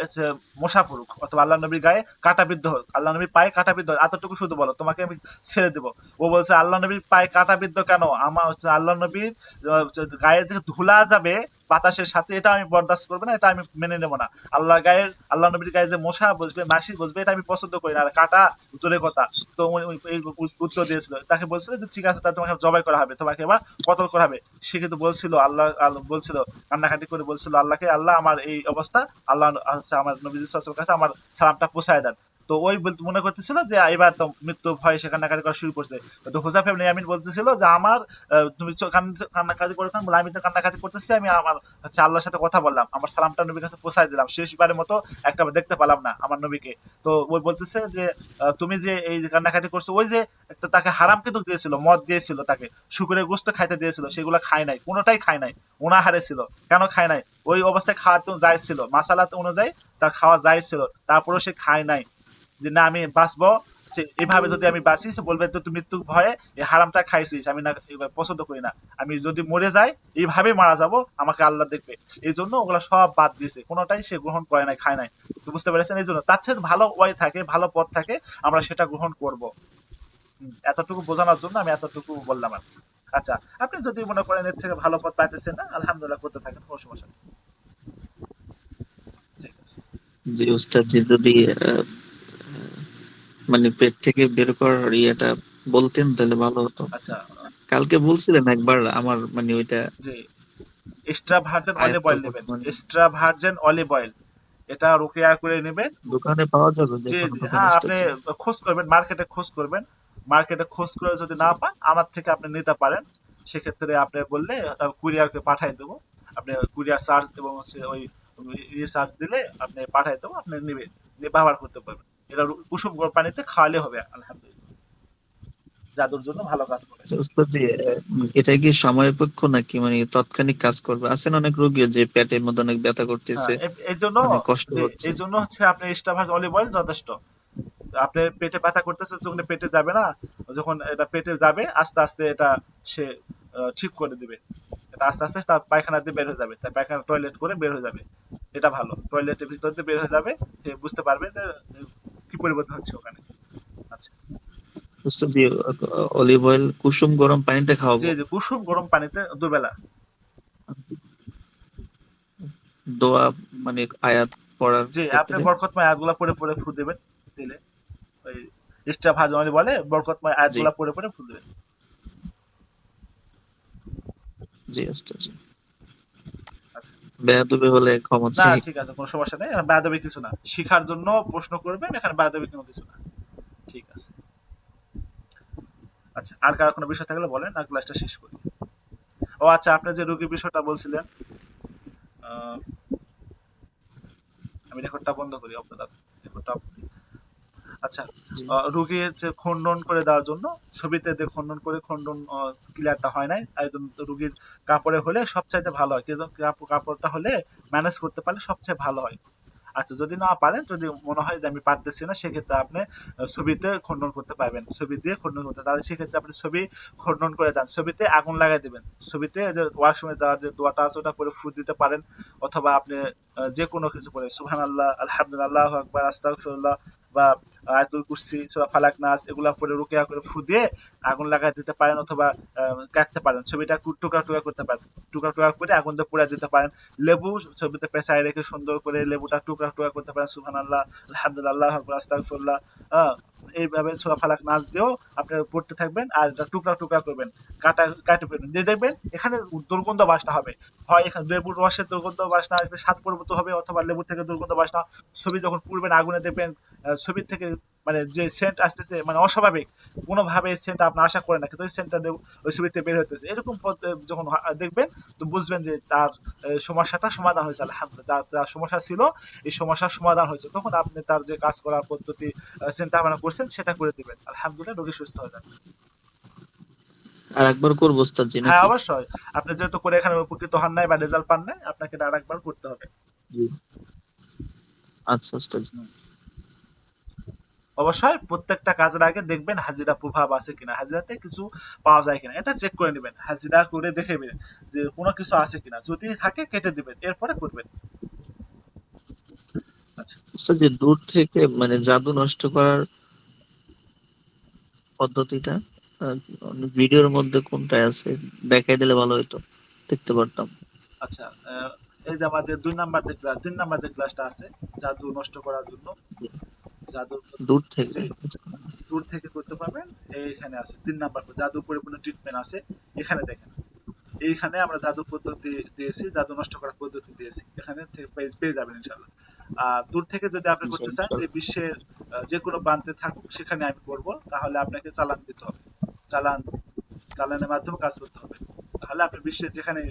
মশা পড়ুক, অথবা আল্লাহ নবীর গায়ে কাঁটা বিদ্ধ হোক, আল্লাহ নবীর পায়ে কাঁটা বিদ্ধ হোক, এতটুকু শুধু বলো, তোমাকে আমি ছেড়ে দেবো। ও বলছে আল্লাহ নবীর পায়ে কাঁটা বিদ্ধ কেন, আমার আল্লাহ নবীর গায়ে থেকে ধুলা যাবে বাতাসের সাথে, এটা আমি বরদাস্ত করবো না, এটা আমি মেনে নেবো না। আল্লাহ নবীর গায়ে যে মশা বসবে, মাছি বসবে, এটা আমি পছন্দ করি না, আর কাঁটা দূরের কথা। তো উনি এই উত্তর দিয়েছিল, তাকে বলছিল যে ঠিক আছে, তাহলে তোমাকে জবাই করা হবে, তোমাকে এবার কতল করা হবে। সে কিন্তু বলছিল বলছিল, কান্নাকাটি করে বলছিল আল্লাহকে, আল্লাহ আমার এই অবস্থা, আল্লাহ হচ্ছে আমার নবী সাল্লাল্লাহু কাছে আমার সালামটা পৌঁছায় দেন। তো ওই মনে করতেছিল যে এবার তো মৃত্যু ভয়, সে কান্নাকাটি করা শুরু করছে। তো হুযায়ফা ইবনে ইয়ামিন বলতেছিল যে আমার তুমি কান্নাকাটি করেছেন বলে আমি তো কান্নাকাটি করতেছি, আমি আমার হচ্ছে আল্লাহর সাথে কথা বললাম, আমার সালামটা নবীর কাছে পৌঁছায় দিলাম, শেষবারের মতো একটা দেখতে পেলাম না আমার নবীকে। তো ওই বলতেছে যে তুমি যে এই কান্নাকাটি করছো, ওই যে একটা তাকে হারাম কিন্তু দিয়েছিল, মদ দিয়েছিল, তাকে শুকরের গোশত খাইতে দিয়েছিল, সেগুলো খায় নাই, কোনোটাই খায় নাই, অনাহারে ছিল। কেন খায় নাই? ওই অবস্থায় খাওয়া তো জায়েজ ছিল, মাসালাত অনুযায়ী তার খাওয়া জায়েজ ছিল, তারপরেও সে খায় নাই। যে না আমি বাঁচবো, এভাবে যদি আমি বাঁচি, সে বলবে তো তুই মৃত্যুর ভয়ে এই হারামটা খাইছিস, আমি না এবার পছন্দ করি না, আমি যদি মরে যাই এইভাবে মারা যাব, আমাকে আল্লাহ দেখবে। এই জন্য ওগুলো সব বাদ দিয়েছে, কোনোটাই সে গ্রহণ করে নাই, খায় নাই। তো বুঝতে পেরেছেন? এই জন্য তার থেকে ভালো ওয়াই থাকে, ভালো পথ থাকে, আমরা সেটা গ্রহণ করব। এতটুকু বোঝানোর জন্য আমি এতটুকু বললাম আর কি। আচ্ছা, আপনি যদি মনে করেন এর থেকে ভালো পথ পাইতেছেন না, আলহামদুলিল্লাহ করতে থাকেন, কোনো সমস্যা নেই। ঠিক আছে। যে উস্তাদ জি, যদি মানে পেট থেকে বের করার ইয়েটা বলতেন তাহলে ভালো হতো। আচ্ছা, কালকে বলছিলেন একবার, আমার মানে ওইটা জি, এক্সট্রা ভার্জিন অলিভ আয়ত্ত অয়েল করতে নেবেন, মানে। Extra virgin olive oil. এটা রুকিয়া করে নেবেন। দোকানে পাওয়া যাবে যে জি, কোনো জি। দোকানে হ্যাঁ, আপনি স্টেজে? খোঁজ করবেন, মার্কেটে খোঁজ করবেন। মার্কেটে খোঁজ করে যদি জি না পান, আমার থেকে আপনি নিতে পারেন। সেক্ষেত্রে আপনি বললে কুরিয়ারকে পাঠায় দেবো। আপনি কুরিয়ার চার্জ এবং হচ্ছে ওই ইয়ে চার্জ দিলে আপনি পাঠায় দেবো। আপনি নিবেন, নিয়ে ব্যবহার করতে পারবেন। এটা কুসুম গরম পানিতে খাওয়ালে হবে আলহামদুলিল্লাহ। জাদুর জন্য ভালো কাজ করে। আচ্ছা উস্তাদ জি, এটা কি সময়পেক্ষ নাকি মানে তাৎক্ষণিক কাজ করবে? আছেন অনেক রোগী যে পেটের মধ্যে অনেক ব্যথা হ্যাঁ, করতেছে, এই জন্য মানে কষ্ট হচ্ছে। এই জন্য হচ্ছে আপনি এক্সট্রা ভার্জ অলিভ অয়েল যথেষ্ট। আপনি পেটে ব্যথা করতেছে যখন পেটে যাবে না, যখন এটা পেটে যাবে আস্তে আস্তে এটা সে ঠিক করে দিবে। এটা আস্তে আস্তে তার পায়খানা দিয়ে বের হয়ে যাবে, তার পায়খানা টয়লেট করে বের হয়ে যাবে। এটা ভালো, টয়লেটের ভিতর দিয়ে বের হয়ে যাবে, সে বুঝতে পারবে যে কি পরিবর্তন হচ্ছে ওখানে। আচ্ছা, উস্তাদ জি, অলিভ অয়েল কুসুম গরম পানিতে যে খাওয়াবো? যে কুসুম গরম পানিতে দুবেলা। দোয়া মানে আয়াত পড়ার যে আপনি ক্ষেত্রে? বরকতময় আয়াতগুলা পড়ে পড়ে ফু দেবেন দিলে, ওই এক্সট্রা ভাজমানি বলে বরকতময় জি আয়াতগুলা পড়ে পড়ে ফু দেবেন। জি উস্তাদ জি। আচ্ছা, বেয়াদবি হলে ক্ষমা না চাই। ঠিক আছে, কোনো সমস্যা নেই, বাদবি কিছু না, শিখার জন্য প্রশ্ন করবেন, এখানে বাদবি কোনো কিছু না। ঠিক আছে। আচ্ছা, আর কার কোনো বিষয় থাকলে বলেন, আর ক্লাসটা শেষ করি। ও আচ্ছা, আপনি যে রোগীর বিষয়টা বলছিলেন, আহ, আমি রেকর্ডটা বন্ধ করি আপনার রেকর্ডটা। আচ্ছা, জি রোগীর যে খণ্ডন করে দেওয়ার জন্য ছবিতে যে খণ্ডন করে খণ্ডন ক্লিয়ারটা হয় নাই, একদম রোগীর কাপড়ে হলে সবচাইতে ভালো হয়, কিন্তু কাপড়টা হলে ম্যানেজ করতে পারলে সবচেয়ে ভালো হয়। আচ্ছা, যদি না পারেন, যদি মনে হয় যে আমি পারতেছি না, সেক্ষেত্রে আপনি ছবিতে খণ্ডন করতে পারবেন, ছবি দিয়ে খণ্ডন করতে, তাহলে সেক্ষেত্রে আপনি ছবি খণ্ডন করে দেন, ছবিতে আগুন লাগাই দেবেন, ছবিতে যে ওয়াশরুমে যাওয়ার যে দোয়াটা আছে ওটা করে ফু দিতে পারেন, অথবা আপনি যে কোনো কিছু করে সুবহানাল্লাহ, আলহামদুলিল্লাহ, আল্লাহু আকবার, আস্তাগফিরুল্লাহ, বা আয়াতুল কুরসি, সূরা ফালাক, নাস এগুলা পরে রুকিয়া করে ফু দিয়ে আগুন লাগাই দিতে পারেন, অথবা কাটতে পারেন, ছবিটা টুকরা টুকরা করতে পারেন, টুকরা টুকরা করে আগুন দিয়ে পুড়ে দিতে পারেন। লেবু ছবিতে পেঁচায় রেখে সুন্দর করে লেবুটা টুকরা টুকরা করতে পারেন, সুবহানাল্লাহ, আলহামদুলিল্লাহ, আল্লাহু আকবার, আস্তাগফিরুল্লাহ। হ্যাঁ, এইভাবে সূরা ফালাক, নাস দিয়েও আপনি পড়তে থাকবেন, আর এটা টুকরা টুকরা করবেন, কাটে ফেলবেন, দিয়ে দেখবেন এখানে দুর্গন্ধ বাসনা হবে। হয় এখানে লেবুর রসের দুর্গন্ধ বাসনা আসবে, স্বাদ পরিবর্তন হবে, অথবা লেবু থেকে দুর্গন্ধ বাসনা। ছবি যখন পুড়বেন আগুনে দেখবেন ছবির থেকে মানে যে সেন্ট আসতেছে মানে অস্বাভাবিক, কোনোভাবে এই সেন্ট আপনি আশা করেন না, কিন্তু ওই সেন্টটা ওই ছবিতে বের হইতেছে, এরকম যখন দেখবেন, তো বুঝবেন যে তার সমস্যাটা সমাধান হয়েছে, আলহামদুলিল্লাহ, যার যার সমস্যা ছিল এই সমস্যার সমাধান হয়েছে, তখন আপনি তার যে কাজ করার পদ্ধতি চিন্তা ভাবনা করছেন সেটা করে দিবেন, আলহামদুলিল্লাহ, রোগী সুস্থ হয়ে যাবে। আর একবার করবো উস্তাদ জি হ্যাঁ, নাকি? অবশ্যই। আপনি যেহেতু করে এখানে উপকৃত হন নাই বা রেজাল্ট পান নাই, আপনাকে এটা আরেকবার করতে হবে। জি আচ্ছা উস্তাদ জি। হুম। অবশ্যই প্রত্যেকটা কাজের আগে দেখবেন হাজিরা প্রভাব আছে কিনা, হাজিরাতে কিছু পাওয়া যায় কিনা, এটা চেক করে নেবেন, হাজিরা করে দেখবেন যে কোনো কিছু আছে কিনা, যদি থাকে কেটে দিবেন, এরপরে করবেন। আচ্ছা, উস্তাদ জি, দূর থেকে মানে জাদু নষ্ট করার পদ্ধতিটা আহ, ভিডিওর মধ্যে কোনটা আছে দেখাই দিলে ভালো হতো, দেখতে পারতাম। আচ্ছা, এই যে আমাদের 2 নাম্বার যে ক্লাস, 3 নাম্বার যে ক্লাসটা আছে জাদু নষ্ট করার জন্য, জাদুর দূর থেকে? যে দূর থেকে করতে পারবেন, এইখানে আছে 3 নাম্বার জাদু পরিপূর্ণ ট্রিটমেন্ট আছে, এখানে দেখেন, এইখানে আমরা জাদু পদ্ধতি দিয়েছি, জাদু নষ্ট করার পদ্ধতি দিয়েছি, এখানে থেকে পেয়ে যাবেন ইনশাল্লাহ। আর দূর থেকে যদি আপনি জি, করতে চান, যে বিশ্বের যে কোনো প্রান্তে থাকুক সেখানে আমি করবো, তাহলে আপনাকে চালান দিতে হবে, চালান, চালানের মাধ্যমে কাজ করতে হবে, তাহলে আপনি বিশ্বের যেখানে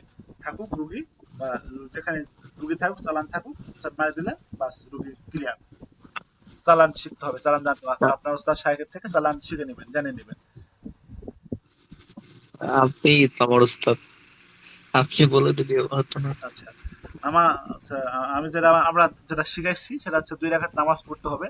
থাকুক রুগী, বা যেখানে রুগী থাকুক, চালান থাকুক, মারি দিলেন, বাস রুগী ক্লিয়ার। চালান শিখতে হবে, চালান জানতে হবে, আপনার ওস্তাদ সাহেবের থেকে চালান শিখে নেবেন, জেনে নেবেন। আপনি তো আমার উস্তাদ, আপনি বলে দিলে হতো না? আচ্ছা, আমার আচ্ছা, আমি যেটা আমরা যেটা শিখাইছি সেটা হচ্ছে 2 রাকাত নামাজ পড়তে হবে,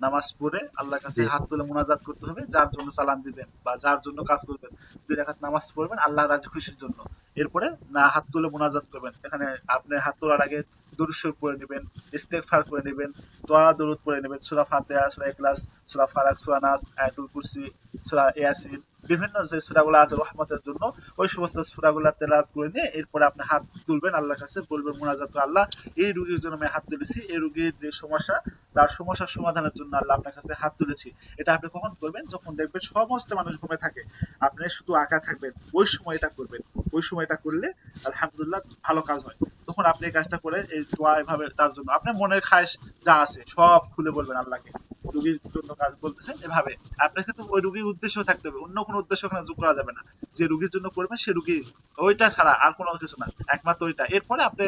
নামাজ পড়ে আল্লাহর কাছে জি হাত তুলে মুনাজাত করতে হবে, যার জন্য সালাম দিবেন বা যার জন্য কাজ করবেন, 2 রাকাত নামাজ পড়বেন আল্লাহ রাজি খুশির জন্য, এরপরে না হাত তুলে মুনাজাত করবেন, এখানে আপনি হাত তোলার আগে দুরূদ শরীফ পড়ে নেবেন, ইস্তেগফার করে নেবেন, দোয়া দরুদ পড়ে নেবেন, সূরা ফাতিহা, সূরা ইখলাস, সূরা ফালাক, সূরা নাস, আয়াতুল কুরসি, সূরা ইয়াসিন, বিভিন্ন যে সূরাগুলো আছে রহমতের জন্য, ওই সমস্ত সূরাগুলো তেলাওয়াত করে নিয়ে এরপরে আপনি হাত তুলবেন আল্লাহর কাছে, বলবেন মুনাজাত করে, আল্লাহ এই রোগীর জন্য আমি হাত তুলেছি, এই রোগীর যে সমস্যা, তার সমস্যার সমাধানের জন্য আল্লাহ আপনার কাছে হাত তুলেছি। এটা আপনি কখন করবেন? যখন দেখবেন সমস্ত মানুষ ঘুমে থাকে, আপনি শুধু একা থাকবেন, ওই সময় এটা করবেন, ওই সময় এটা করলে আলহামদুলিল্লাহ ভালো কাজ হয়। তখন আপনি এই কাজটা করে এই দোয়া এভাবে তার জন্য আপনার মনের খায়েশ যা আছে সব খুলে বলবেন আল্লাহকে। রুগীর জন্য কাজ বলতেছেন এভাবে। আপনার কিন্তু ওই রুগীর উদ্দেশ্য থাকতে হবে, অন্য কোনো উদ্দেশ্য ওখানে যোগ করা যাবে না। যে রুগীর জন্য করবেন সে রুগী ওইটা ছাড়া আর কোনো কিছু না, একমাত্র ওইটা। এরপরে আপনি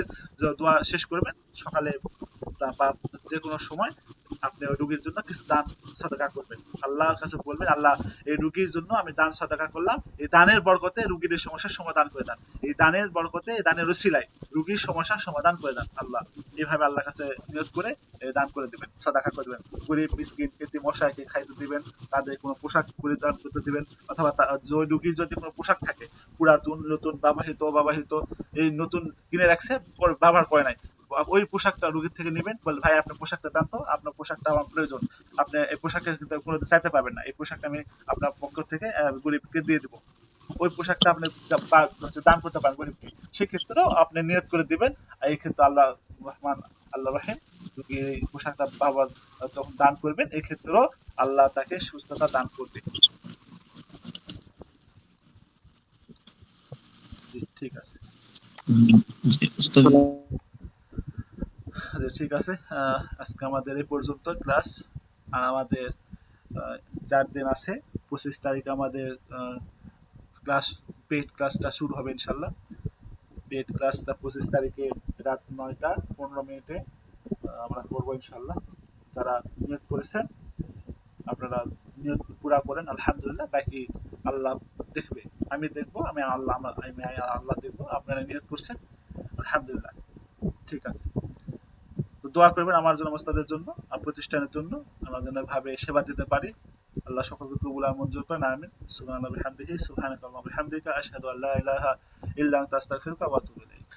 দোয়া শেষ করবেন সকালে বা যে কোনো সময় আপনি ওই রুগীর জন্য কিছু দান সাদাকা করবেন, আল্লাহর কাছে বলবেন আল্লাহ এই রুগীর জন্য আমি দান সাদাকা করলাম, এই দানের বরকতে রুগীর এই সমস্যার সমাধান করে দেন, এই দানের বরকতে এই দানের রসিলায় রুগীর সমস্যার সমাধান করে দেন আল্লাহ। এইভাবে আল্লাহর কাছে নিয়ত করে দান করে দিবেন, সাদাকা করে দিবেন। গরিব মিসকিন এতিম মশাইকে খাইতে দিবেন, তাদের কোনো পোশাক পরিধান করতে দিবেন, অথবা ওই রুগীর যদি কোনো পোশাক থাকে পুরাতন নতুন ব্যবহৃত অব্যবহৃত, এই নতুন কিনে রাখছে ব্যবহার করে নাই, ওই পোশাকটা রুগীর থেকে নেবেন, বল ভাই আপনার পোশাকটা দান তো, আপনার পোশাকটা আমার প্রয়োজন, আপনি এই পোশাকটা কিন্তু কোনো চাইতে পারবেন না, এই পোশাকটা আমি আপনার পক্ষ থেকে গরিবকে দিয়ে দেবো, ওই পোশাকটা আপনি দান করতে পারেন গরিবকে, সেক্ষেত্রেও আপনি নিয়ত করে দিবেন। এই ক্ষেত্রে আল্লাহ রহমান আল্লাহ রাহিম রুগী এই পোশাকটা বাবা যখন দান করবেন এই ক্ষেত্রেও আল্লাহ তাকে সুস্থতা দান করবে। জি, ঠিক আছে। জি উস্তাদ। ঠিক আছে, আজকে আমাদের এই পর্যন্ত ক্লাস। আর আমাদের 4 দিন আছে, 25 তারিখে আমাদের ক্লাস পেইড ক্লাসটা শুরু হবে ইনশাল্লাহ। পেইড ক্লাসটা 25 তারিখে রাত 9টা 15 মিনিটে আমরা করবো ইনশাল্লাহ। যারা নিয়োগ করেছেন আপনারা নিয়োগ পুরা করেন, আলহামদুলিল্লাহ। বাকি আল্লাহ দেখবে, আমি দেখবো, আমি আল্লাহ দেখবো, আপনারা নিয়োগ করছেন, আলহামদুলিল্লাহ। ঠিক আছে, তো দোয়া করবেন আমার জন্য, মোস্তাদের জন্য, আর প্রতিষ্ঠানের জন্য, আমরা যেন ভাবে সেবা দিতে পারি। আল্লাহ সকলকে কবুল আর মঞ্জুর করেন, আমিন। সুবহানাল্লাহি ওয়া বিহামদিহি, সুবহানাকাল্লাহু ওয়া বিহামদিকা, আশহাদু আল্লা ইলাহা ইল্লা আনতা, আস্তাগফিরুকা ওয়া আতুবু ইলাইক।